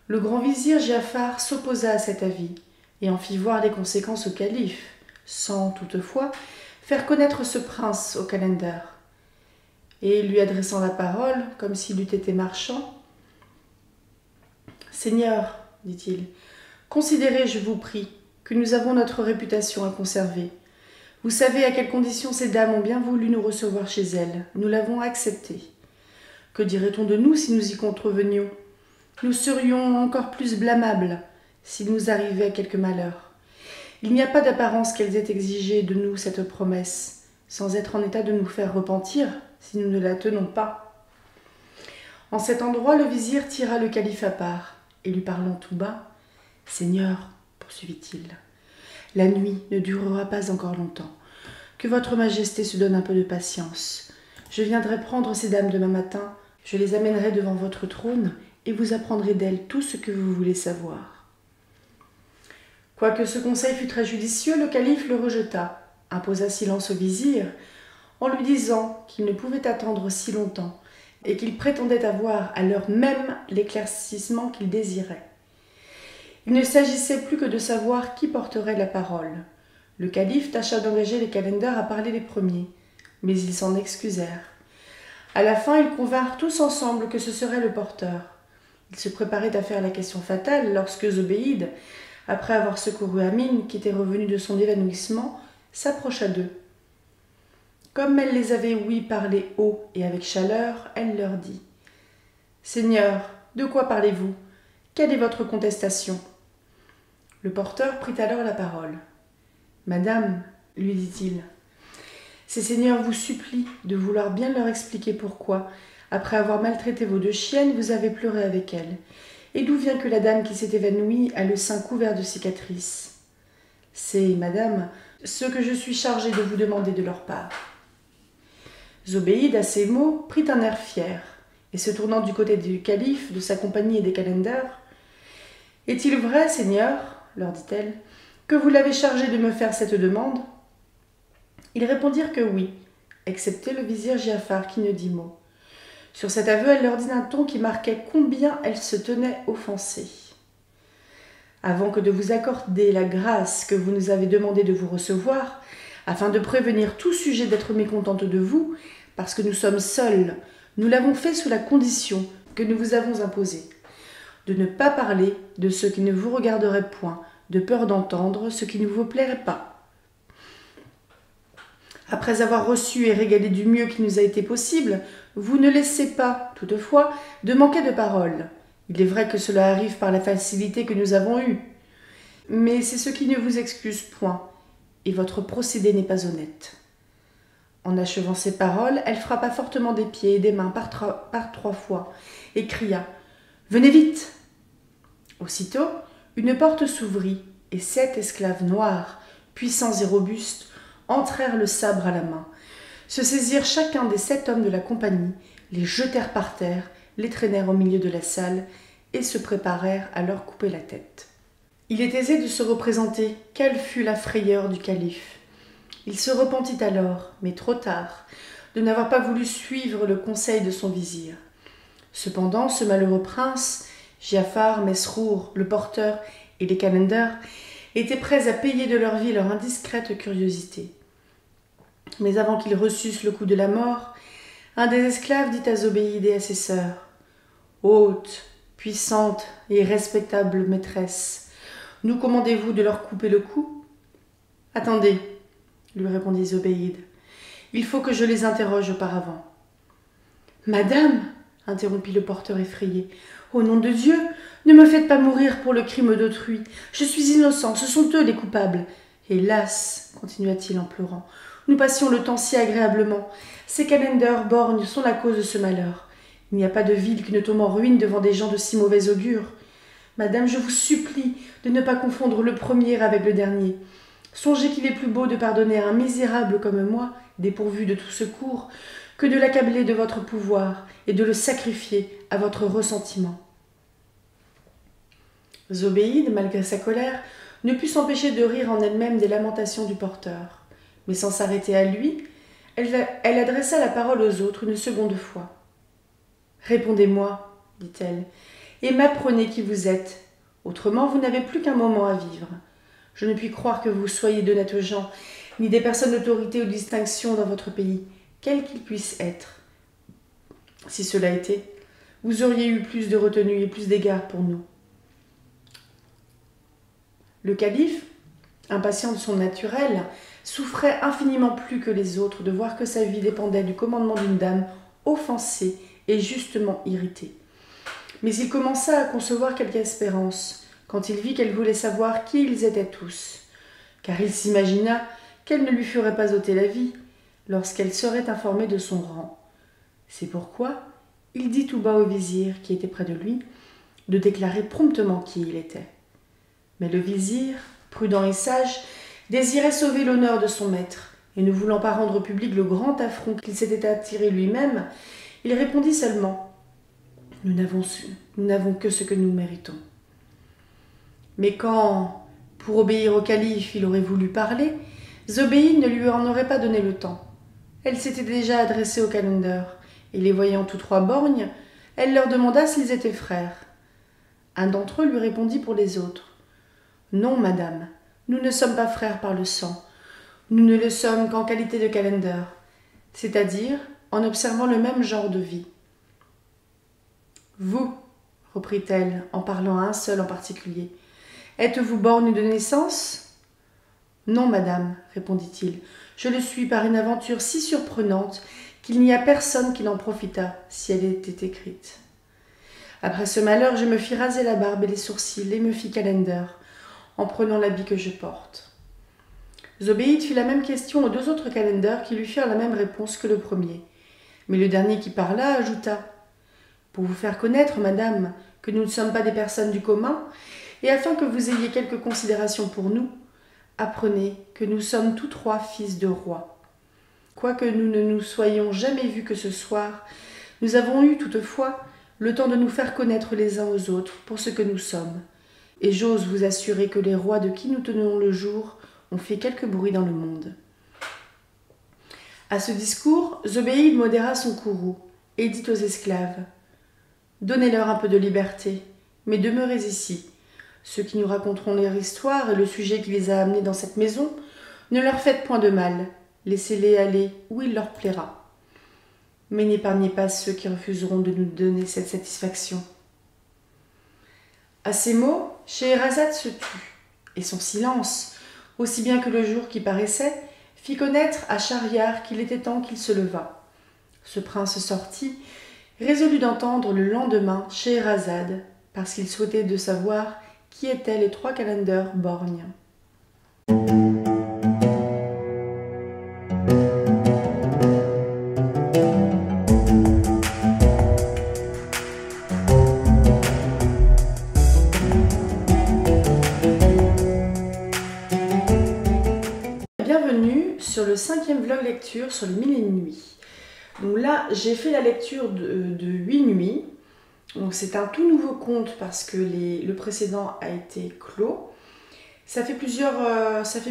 Le grand vizir Giafar s'opposa à cet avis et en fit voir les conséquences au calife, sans toutefois faire connaître ce prince au calender. Et lui adressant la parole, comme s'il eût été marchand, « Seigneur, dit-il, considérez, je vous prie, que nous avons notre réputation à conserver. Vous savez à quelles conditions ces dames ont bien voulu nous recevoir chez elles. Nous l'avons accepté. Que dirait-on de nous si nous y contrevenions ? Nous serions encore plus blâmables s'il nous arrivait quelque malheur. Il n'y a pas d'apparence qu'elles aient exigé de nous cette promesse, sans être en état de nous faire repentir si nous ne la tenons pas. » En cet endroit, le vizir tira le calife à part, et lui parlant tout bas, « Seigneur, poursuivit-il, la nuit ne durera pas encore longtemps. Que votre majesté se donne un peu de patience. Je viendrai prendre ces dames demain matin, je les amènerai devant votre trône, et vous apprendrez d'elles tout ce que vous voulez savoir. » Quoique ce conseil fût très judicieux, le calife le rejeta, imposa silence au vizir, en lui disant qu'il ne pouvait attendre si longtemps, et qu'il prétendait avoir à l'heure même l'éclaircissement qu'il désirait. Il ne s'agissait plus que de savoir qui porterait la parole. Le calife tâcha d'engager les calenders à parler les premiers, mais ils s'en excusèrent. À la fin, ils convinrent tous ensemble que ce serait le porteur. Ils se préparaient à faire la question fatale lorsque Zobéide, après avoir secouru Amine, qui était revenue de son évanouissement, s'approcha d'eux. Comme elle les avait ouïs parler haut et avec chaleur, elle leur dit « Seigneur, de quoi parlez-vous ? Quelle est votre contestation ?» Le porteur prit alors la parole. « Madame, lui dit-il, ces seigneurs vous supplient de vouloir bien leur expliquer pourquoi, après avoir maltraité vos 2 chiennes, vous avez pleuré avec elles, et d'où vient que la dame qui s'est évanouie a le sein couvert de cicatrices. C'est, madame, ce que je suis chargée de vous demander de leur part. » Zobéide, à ces mots, prit un air fier, et se tournant du côté du calife, de sa compagnie et des calenders, « Est-il vrai, seigneur, leur dit-elle, que vous l'avez chargé de me faire cette demande ?» Ils répondirent que oui, excepté le vizir Giafar qui ne dit mot. Sur cet aveu, elle leur dit d'un ton qui marquait combien elle se tenait offensée. « Avant que de vous accorder la grâce que vous nous avez demandé de vous recevoir, afin de prévenir tout sujet d'être mécontente de vous, parce que nous sommes seuls, nous l'avons fait sous la condition que nous vous avons imposée, de ne pas parler de ce qui ne vous regarderait point, de peur d'entendre ce qui ne vous plairait pas. Après avoir reçu et régalé du mieux qui nous a été possible Vous ne laissez pas, toutefois, de manquer de parole. Il est vrai que cela arrive par la facilité que nous avons eue. Mais c'est ce qui ne vous excuse point, et votre procédé n'est pas honnête. » En achevant ces paroles, elle frappa fortement des pieds et des mains par trois fois, et cria « Venez vite !» Aussitôt, une porte s'ouvrit, et 7 esclaves noirs, puissants et robustes, entrèrent le sabre à la main, se saisirent chacun des 7 hommes de la compagnie, les jetèrent par terre, les traînèrent au milieu de la salle, et se préparèrent à leur couper la tête. Il est aisé de se représenter quelle fut la frayeur du calife. Il se repentit alors, mais trop tard, de n'avoir pas voulu suivre le conseil de son vizir. Cependant, ce malheureux prince, Giafar, Mesrour, le porteur et les calenders étaient prêts à payer de leur vie leur indiscrète curiosité. Mais avant qu'ils reçussent le coup de la mort, un des esclaves dit à Zobéide et à ses sœurs « Haute, puissante et respectable maîtresse, nous commandez-vous de leur couper le cou ?»« Attendez, » lui répondit Zobéide, « il faut que je les interroge auparavant. »« Madame, » interrompit le porteur effrayé, « au nom de Dieu, ne me faites pas mourir pour le crime d'autrui. Je suis innocent, ce sont eux les coupables. Hélas, continua-t-il en pleurant, nous passions le temps si agréablement. Ces calenders borgnes sont la cause de ce malheur. Il n'y a pas de ville qui ne tombe en ruine devant des gens de si mauvais augure. Madame, je vous supplie de ne pas confondre le premier avec le dernier. Songez qu'il est plus beau de pardonner à un misérable comme moi, dépourvu de tout secours, que de l'accabler de votre pouvoir et de le sacrifier à votre ressentiment. » Zobéide, malgré sa colère, ne put s'empêcher de rire en elle-même des lamentations du porteur. Mais sans s'arrêter à lui, elle adressa la parole aux autres une seconde fois. « Répondez-moi, dit-elle, et m'apprenez qui vous êtes. Autrement, vous n'avez plus qu'un moment à vivre. Je ne puis croire que vous soyez d'honnêtes gens, ni des personnes d'autorité ou de distinction dans votre pays, quel qu'il puisse être. Si cela était, vous auriez eu plus de retenue et plus d'égard pour nous. » Le calife, impatient de son naturel, souffrait infiniment plus que les autres de voir que sa vie dépendait du commandement d'une dame offensée et justement irritée. Mais il commença à concevoir quelque espérance quand il vit qu'elle voulait savoir qui ils étaient tous, car il s'imagina qu'elle ne lui ferait pas ôter la vie lorsqu'elle serait informée de son rang. C'est pourquoi il dit tout bas au vizir qui était près de lui de déclarer promptement qui il était. Mais le vizir, prudent et sage, désirait sauver l'honneur de son maître, et ne voulant pas rendre public le grand affront qu'il s'était attiré lui-même, il répondit seulement « Nous n'avons que ce que nous méritons. » Mais quand, pour obéir au calife, il aurait voulu parler, Zobéide ne lui en aurait pas donné le temps. Elle s'était déjà adressée aux calenders, et les voyant tous trois borgnes, elle leur demanda s'ils étaient frères. Un d'entre eux lui répondit pour les autres. « Non, madame, nous ne sommes pas frères par le sang. Nous ne le sommes qu'en qualité de calenders, c'est-à-dire en observant le même genre de vie. »« Vous, reprit-elle en parlant à un seul en particulier, êtes-vous borgne de naissance ? » ?»« Non, madame, répondit-il, je le suis par une aventure si surprenante qu'il n'y a personne qui n'en profitât si elle était écrite. Après ce malheur, je me fis raser la barbe et les sourcils et me fis calender, en prenant l'habit que je porte. » Zobéide fit la même question aux 2 autres calenders qui lui firent la même réponse que le premier. Mais le dernier qui parla ajouta « Pour vous faire connaître, madame, que nous ne sommes pas des personnes du commun, et afin que vous ayez quelque considération pour nous, apprenez que nous sommes tous 3 fils de rois. Quoique nous ne nous soyons jamais vus que ce soir, nous avons eu toutefois le temps de nous faire connaître les uns aux autres pour ce que nous sommes. Et j'ose vous assurer que les rois de qui nous tenons le jour ont fait quelque bruit dans le monde. » À ce discours, Zobéide modéra son courroux et dit aux esclaves « Donnez-leur un peu de liberté, mais demeurez ici. Ceux qui nous raconteront leur histoire et le sujet qui les a amenés dans cette maison, ne leur faites point de mal, laissez-les aller où il leur plaira. Mais n'épargnez pas ceux qui refuseront de nous donner cette satisfaction. » À ces mots, Scheherazade se tut, et son silence, aussi bien que le jour qui paraissait, fit connaître à Schahriar qu'il était temps qu'il se levât. Ce prince sortit, résolu d'entendre le lendemain Scheherazade, parce qu'il souhaitait de savoir qui étaient les 3 calenders borgnes. Bienvenue sur le 5e vlog lecture sur le 1001 nuits. Donc là, j'ai fait la lecture de 8 nuits. Donc c'est un tout nouveau conte parce que le précédent a été clos. Ça fait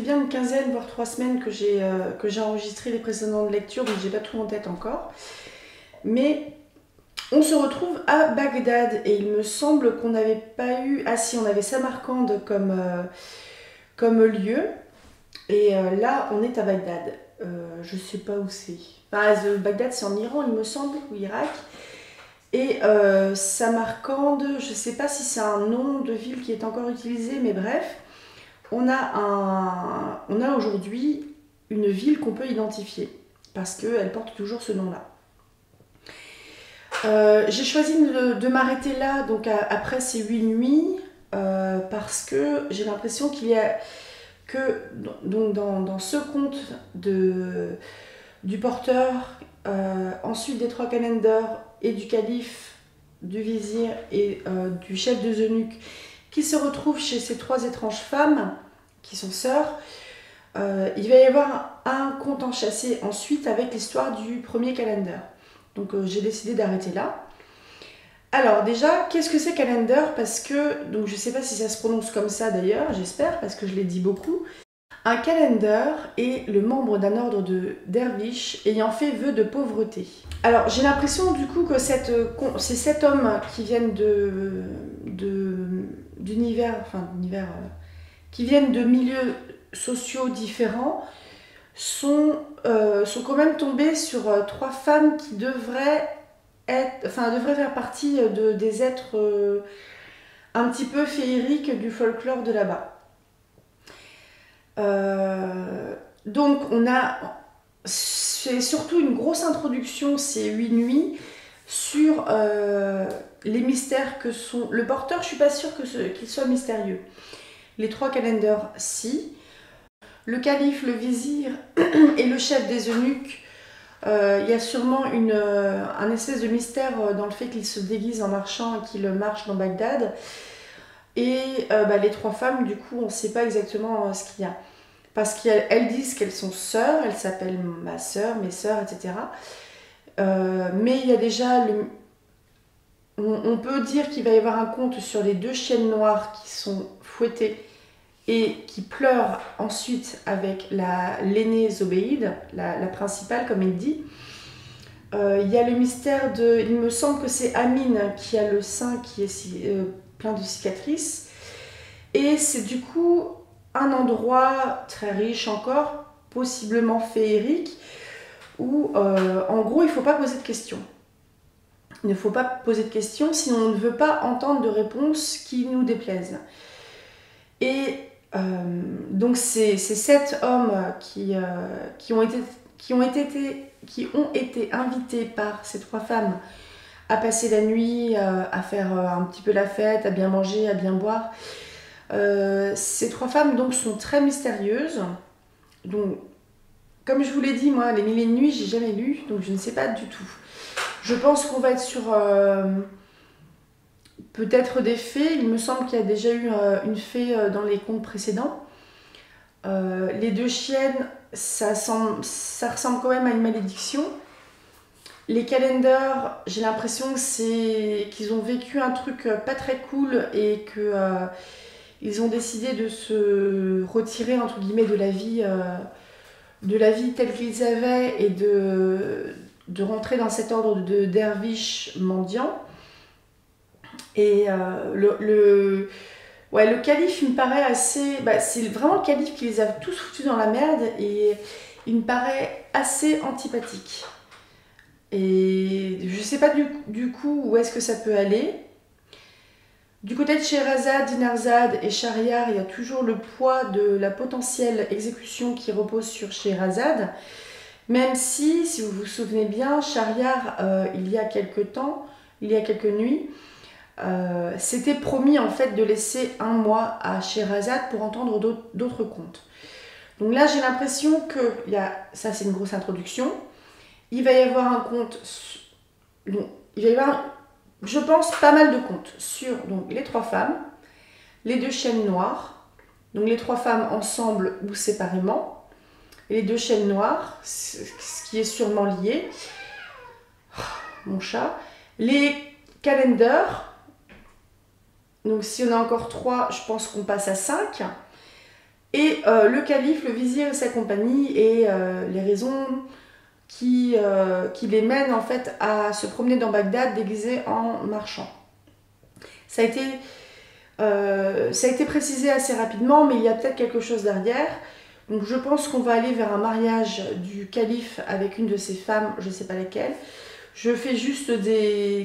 bien une quinzaine, voire 3 semaines que j'ai enregistré les précédentes lectures, donc j'ai pas tout en tête encore. Mais on se retrouve à Bagdad et il me semble qu'on n'avait pas eu... Ah si, on avait Samarcande comme lieu. Et là, on est à Bagdad. Je sais pas où c'est. Enfin, Bagdad, c'est en Iran, il me semble, ou Irak. Et Samarcande, je sais pas si c'est un nom de ville qui est encore utilisé, mais bref, on a aujourd'hui une ville qu'on peut identifier, parce qu'elle porte toujours ce nom-là. J'ai choisi de m'arrêter là, donc après ces 8 nuits, parce que j'ai l'impression qu'il y a que donc dans ce conte du porteur, ensuite des 3 calenders et du calife, du vizir et du chef de eunuques qui se retrouvent chez ces 3 étranges femmes qui sont sœurs, il va y avoir un conte enchâssé ensuite avec l'histoire du premier calender. Donc j'ai décidé d'arrêter là. Alors déjà, qu'est-ce que c'est calender? Parce que, donc je ne sais pas si ça se prononce comme ça d'ailleurs, j'espère, parce que je l'ai dit beaucoup. Un calender est le membre d'un ordre de derviches ayant fait vœu de pauvreté. Alors j'ai l'impression du coup que ces 7 hommes qui viennent qui viennent de milieux sociaux différents sont quand même tombés sur 3 femmes qui devraient faire partie des êtres un petit peu féeriques du folklore de là-bas. Donc c'est surtout une grosse introduction, ces 8 nuits, sur les mystères que sont... Le porteur, je suis pas sûre qu'il soit mystérieux. Les 3 calenders, si. Le calife, le vizir et le chef des eunuques, il y a sûrement un espèce de mystère dans le fait qu'ils se déguisent en marchand et qu'ils marchent dans Bagdad. Et les 3 femmes, du coup, on ne sait pas exactement ce qu'il y a. Parce qu'elles disent qu'elles sont sœurs, elles s'appellent ma sœur, mes sœurs, etc. Mais il y a déjà... On peut dire qu'il va y avoir un conte sur les 2 chiennes noires qui sont fouettées et qui pleurent ensuite avec l'aînée Zobéide, la principale, comme il dit. Il y a le mystère de... Il me semble que c'est Amine qui a le sein qui est plein de cicatrices. Et c'est du coup un endroit très riche encore, possiblement féerique, où en gros il ne faut pas poser de questions. Il ne faut pas poser de questions, sinon on ne veut pas entendre de réponses qui nous déplaisent. Et donc ces 7 hommes qui ont été invités par ces 3 femmes à passer la nuit, à faire un petit peu la fête, à bien manger, à bien boire. Ces 3 femmes donc sont très mystérieuses. Donc, comme je vous l'ai dit, moi, les 1001 nuits, j'ai jamais lu, donc je ne sais pas du tout. Je pense qu'on va être sur peut-être des fées. Il me semble qu'il y a déjà eu une fée dans les contes précédents. Les 2 chiennes, ça ressemble quand même à une malédiction. Les calenders, j'ai l'impression qu'ils ont vécu un truc pas très cool et que ils ont décidé de se retirer entre guillemets de la vie telle qu'ils avaient et de rentrer dans cet ordre de derviches mendiants. Et le calife, il me paraît assez... c'est vraiment le calife qui les a tous foutus dans la merde et il me paraît assez antipathique. Et je sais pas du coup où est-ce que ça peut aller. Du côté de Scheherazade, Dinarzade et Shahryar, il y a toujours le poids de la potentielle exécution qui repose sur Scheherazade. Même si vous vous souvenez bien, Shahryar, il y a quelques temps, il y a quelques nuits, s'était promis en fait de laisser un mois à Scheherazade pour entendre d'autres contes. Donc là, j'ai l'impression que, ça c'est une grosse introduction, il va y avoir un conte, donc, il va y avoir, je pense, pas mal de contes sur donc, les 3 femmes, les 2 chiennes noires, donc les 3 femmes ensemble ou séparément, et les 2 chiennes noires, ce qui est sûrement lié, mon chat, les calendars, donc si on a encore 3, je pense qu'on passe à 5, et le calife, le vizir et sa compagnie, et les raisons qui les mènent en fait à se promener dans Bagdad déguisés en marchands. Ça a été précisé assez rapidement, mais il y a peut-être quelque chose derrière. Donc je pense qu'on va aller vers un mariage du calife avec une de ses femmes, je ne sais pas laquelle. Je fais juste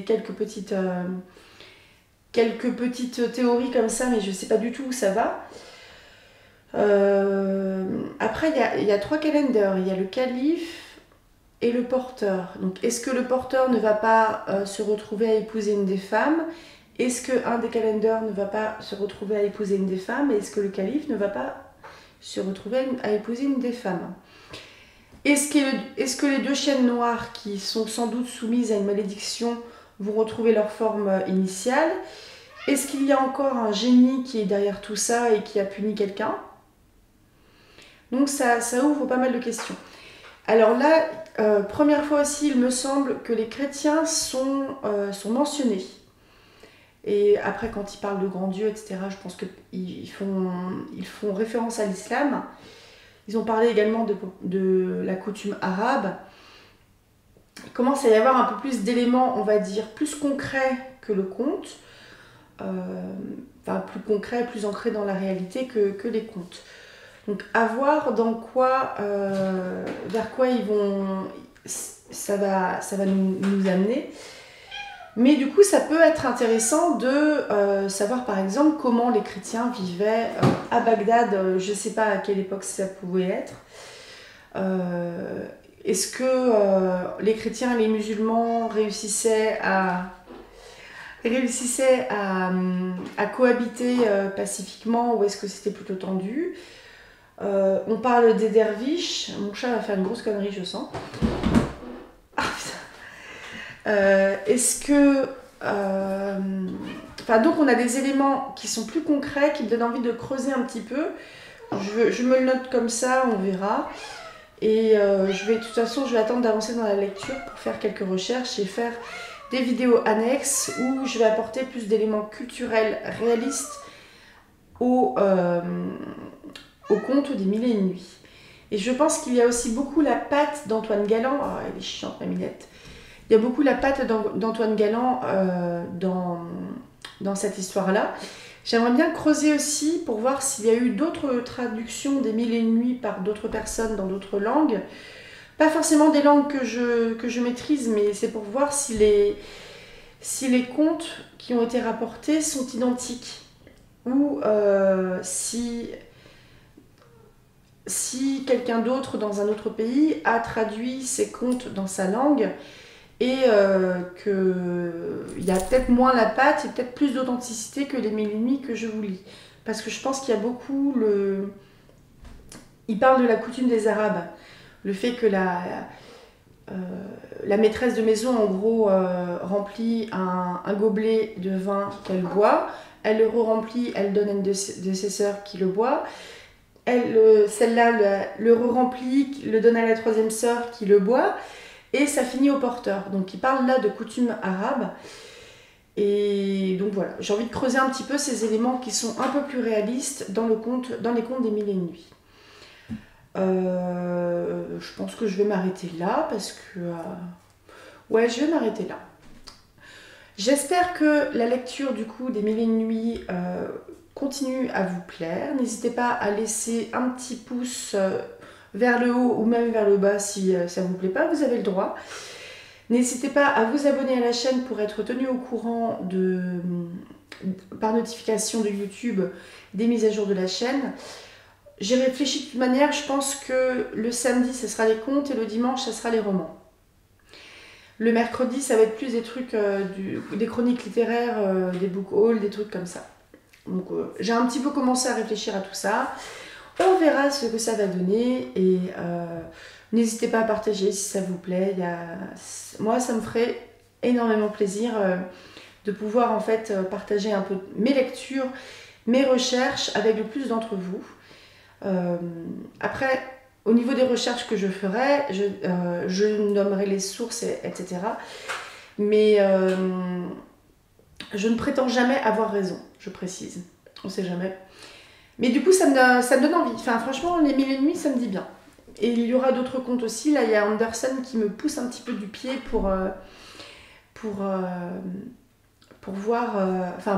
quelques petites théories comme ça, mais je ne sais pas du tout où ça va. Après, il y a 3 calendars. Il y a le calife et le porteur. Donc, est-ce que le porteur ne va pas se retrouver à épouser une des femmes? Est-ce qu'un des calendars ne va pas se retrouver à épouser une des femmes? Et est-ce que le calife ne va pas se retrouver à épouser une des femmes? Est-ce que les 2 chiennes noires, qui sont sans doute soumises à une malédiction, vont retrouver leur forme initiale? Est-ce qu'il y a encore un génie qui est derrière tout ça et qui a puni quelqu'un? Donc ça ouvre pas mal de questions. Alors là, première fois aussi, il me semble que les chrétiens sont mentionnés. Et après, quand ils parlent de grands dieux, etc., je pense qu'ils font référence à l'islam. Ils ont parlé également de la coutume arabe. Il commence à y avoir un peu plus d'éléments, on va dire, plus concrets que le conte. Enfin, plus concrets, plus ancrés dans la réalité que les contes. Donc à voir vers quoi ça va nous amener. Mais du coup, ça peut être intéressant de savoir par exemple comment les chrétiens vivaient à Bagdad. Je ne sais pas à quelle époque ça pouvait être. Est-ce que les chrétiens et les musulmans réussissaient à cohabiter pacifiquement, ou est-ce que c'était plutôt tendu? On parle des derviches. Mon chat va faire une grosse connerie, je sens. Ah, est-ce que... donc on a des éléments qui sont plus concrets, qui me donnent envie de creuser un petit peu. Je me le note comme ça, on verra. Et de toute façon, je vais attendre d'avancer dans la lecture pour faire quelques recherches et faire des vidéos annexes où je vais apporter plus d'éléments culturels réalistes au conte des Mille et une nuits. Et je pense qu'il y a aussi beaucoup la patte d'Antoine Galland. Oh, elle est chiante, la minette. Il y a beaucoup la patte d'Antoine Galland dans cette histoire-là. J'aimerais bien creuser aussi pour voir s'il y a eu d'autres traductions des Mille et une nuits par d'autres personnes dans d'autres langues. Pas forcément des langues que je maîtrise, mais c'est pour voir si les contes qui ont été rapportés sont identiques. Ou si quelqu'un d'autre dans un autre pays a traduit ces contes dans sa langue et qu'il y a peut-être moins la patte et peut-être plus d'authenticité que les Mille et une nuits que je vous lis. Parce que je pense qu'il y a beaucoup Il parle de la coutume des Arabes. Le fait que la maîtresse de maison, en gros, remplit un gobelet de vin qu'elle boit. Elle le re-remplit, elle donne à une de ses sœurs qui le boit. Celle-là le re-remplit, le donne à la 3e sœur qui le boit. Et ça finit au porteur. Donc il parle là de coutumes arabes. Et donc voilà, j'ai envie de creuser un petit peu ces éléments qui sont un peu plus réalistes dans les contes des Mille et une nuits. Je pense que je vais m'arrêter là parce que... Ouais, je vais m'arrêter là. J'espère que la lecture du coup des Mille et une nuits continue à vous plaire. N'hésitez pas à laisser un petit pouce vers le haut ou même vers le bas si ça ne vous plaît pas, vous avez le droit. N'hésitez pas à vous abonner à la chaîne pour être tenu au courant par notification de YouTube des mises à jour de la chaîne. j'ai réfléchi de toute manière, je pense que le samedi, ce sera les contes et le dimanche, ce sera les romans. Le mercredi, ça va être plus des trucs, des chroniques littéraires, des book hauls, des trucs comme ça. Donc j'ai un petit peu commencé à réfléchir à tout ça. On verra ce que ça va donner et n'hésitez pas à partager si ça vous plaît. Moi, ça me ferait énormément plaisir de pouvoir en fait partager un peu mes lectures, mes recherches avec le plus d'entre vous. Après, au niveau des recherches que je ferai, je nommerai les sources, etc. Mais je ne prétends jamais avoir raison, je précise. On sait jamais. Mais du coup, ça me donne envie. Enfin, franchement, les 1001 nuits, ça me dit bien. Et il y aura d'autres contes aussi. Là, il y a Anderson qui me pousse un petit peu du pied pour voir,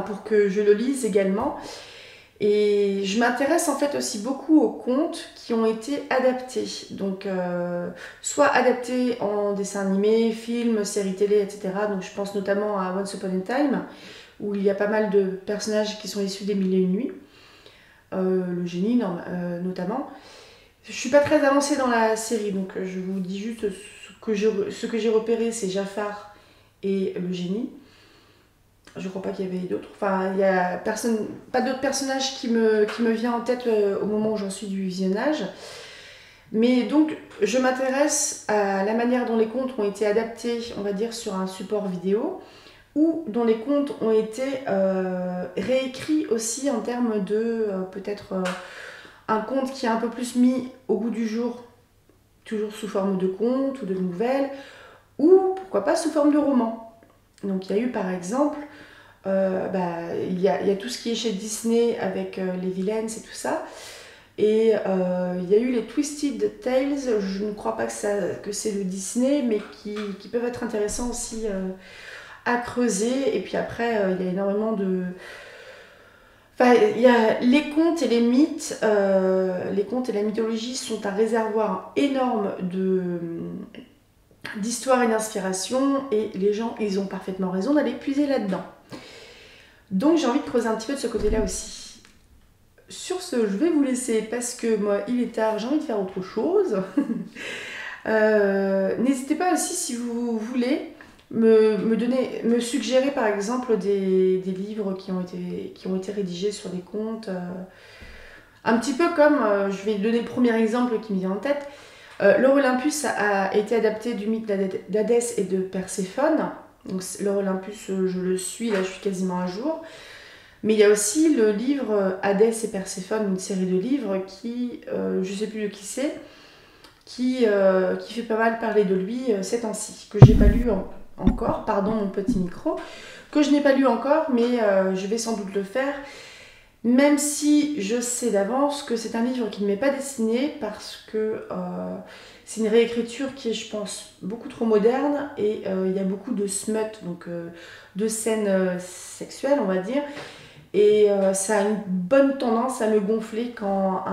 pour que je le lise également. Et je m'intéresse en fait aussi beaucoup aux contes qui ont été adaptés. Donc, soit adaptés en dessin animé, film, série télé, etc. Donc, je pense notamment à Once Upon a Time, où il y a pas mal de personnages qui sont issus des 1001 nuits. Le génie notamment. Je suis pas très avancée dans la série, donc je vous dis juste ce que j'ai repéré, c'est Jafar et le génie. Je crois pas qu'il y avait d'autres. Enfin, il y a pas d'autres personnages qui me vient en tête au moment où j'en suis du visionnage. Mais donc, je m'intéresse à la manière dont les contes ont été adaptés, on va dire, sur un support vidéo, ou dont les contes ont été réécrits aussi en termes de peut-être un conte qui est un peu plus mis au goût du jour, toujours sous forme de conte ou de nouvelles, ou pourquoi pas sous forme de roman. Donc il y a eu par exemple, il y a tout ce qui est chez Disney avec les Villains et tout ça, et il y a eu les Twisted Tales, je ne crois pas que c'est le Disney, mais qui peuvent être intéressants aussi à creuser. Et puis après il y a énormément de... Enfin, il y a les contes et les mythes, les contes et la mythologie sont un réservoir énorme d'histoire et d'inspiration, et les gens, ils ont parfaitement raison d'aller puiser là-dedans. Donc j'ai envie de creuser un petit peu de ce côté-là aussi. Sur ce, je vais vous laisser parce que moi, il est tard, j'ai envie de faire autre chose. N'hésitez pas aussi, si vous voulez, me suggérer par exemple des livres qui ont été rédigés sur des contes. Un petit peu comme, je vais donner le premier exemple qui me vient en tête. L'Or Olympus a été adapté du mythe d'Hadès et de Perséphone. Donc l'Or Olympus, je le suis, là je suis quasiment à jour. Mais il y a aussi le livre Hadès et Perséphone, une série de livres qui, je ne sais plus de qui c'est, qui fait pas mal parler de lui ces temps-ci, que j'ai pas lu encore, pardon mon petit micro, que je n'ai pas lu encore, mais je vais sans doute le faire, même si je sais d'avance que c'est un livre qui ne m'est pas destiné, parce que c'est une réécriture qui est, je pense, beaucoup trop moderne, et il y a beaucoup de smut, donc de scènes sexuelles, on va dire, et ça a une bonne tendance à me gonfler quand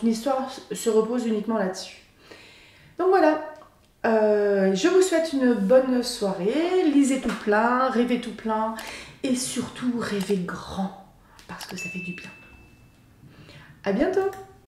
une histoire se repose uniquement là-dessus. Donc voilà, je vous souhaite une bonne soirée, lisez tout plein, rêvez tout plein, et surtout rêvez grand, parce que ça fait du bien. À bientôt!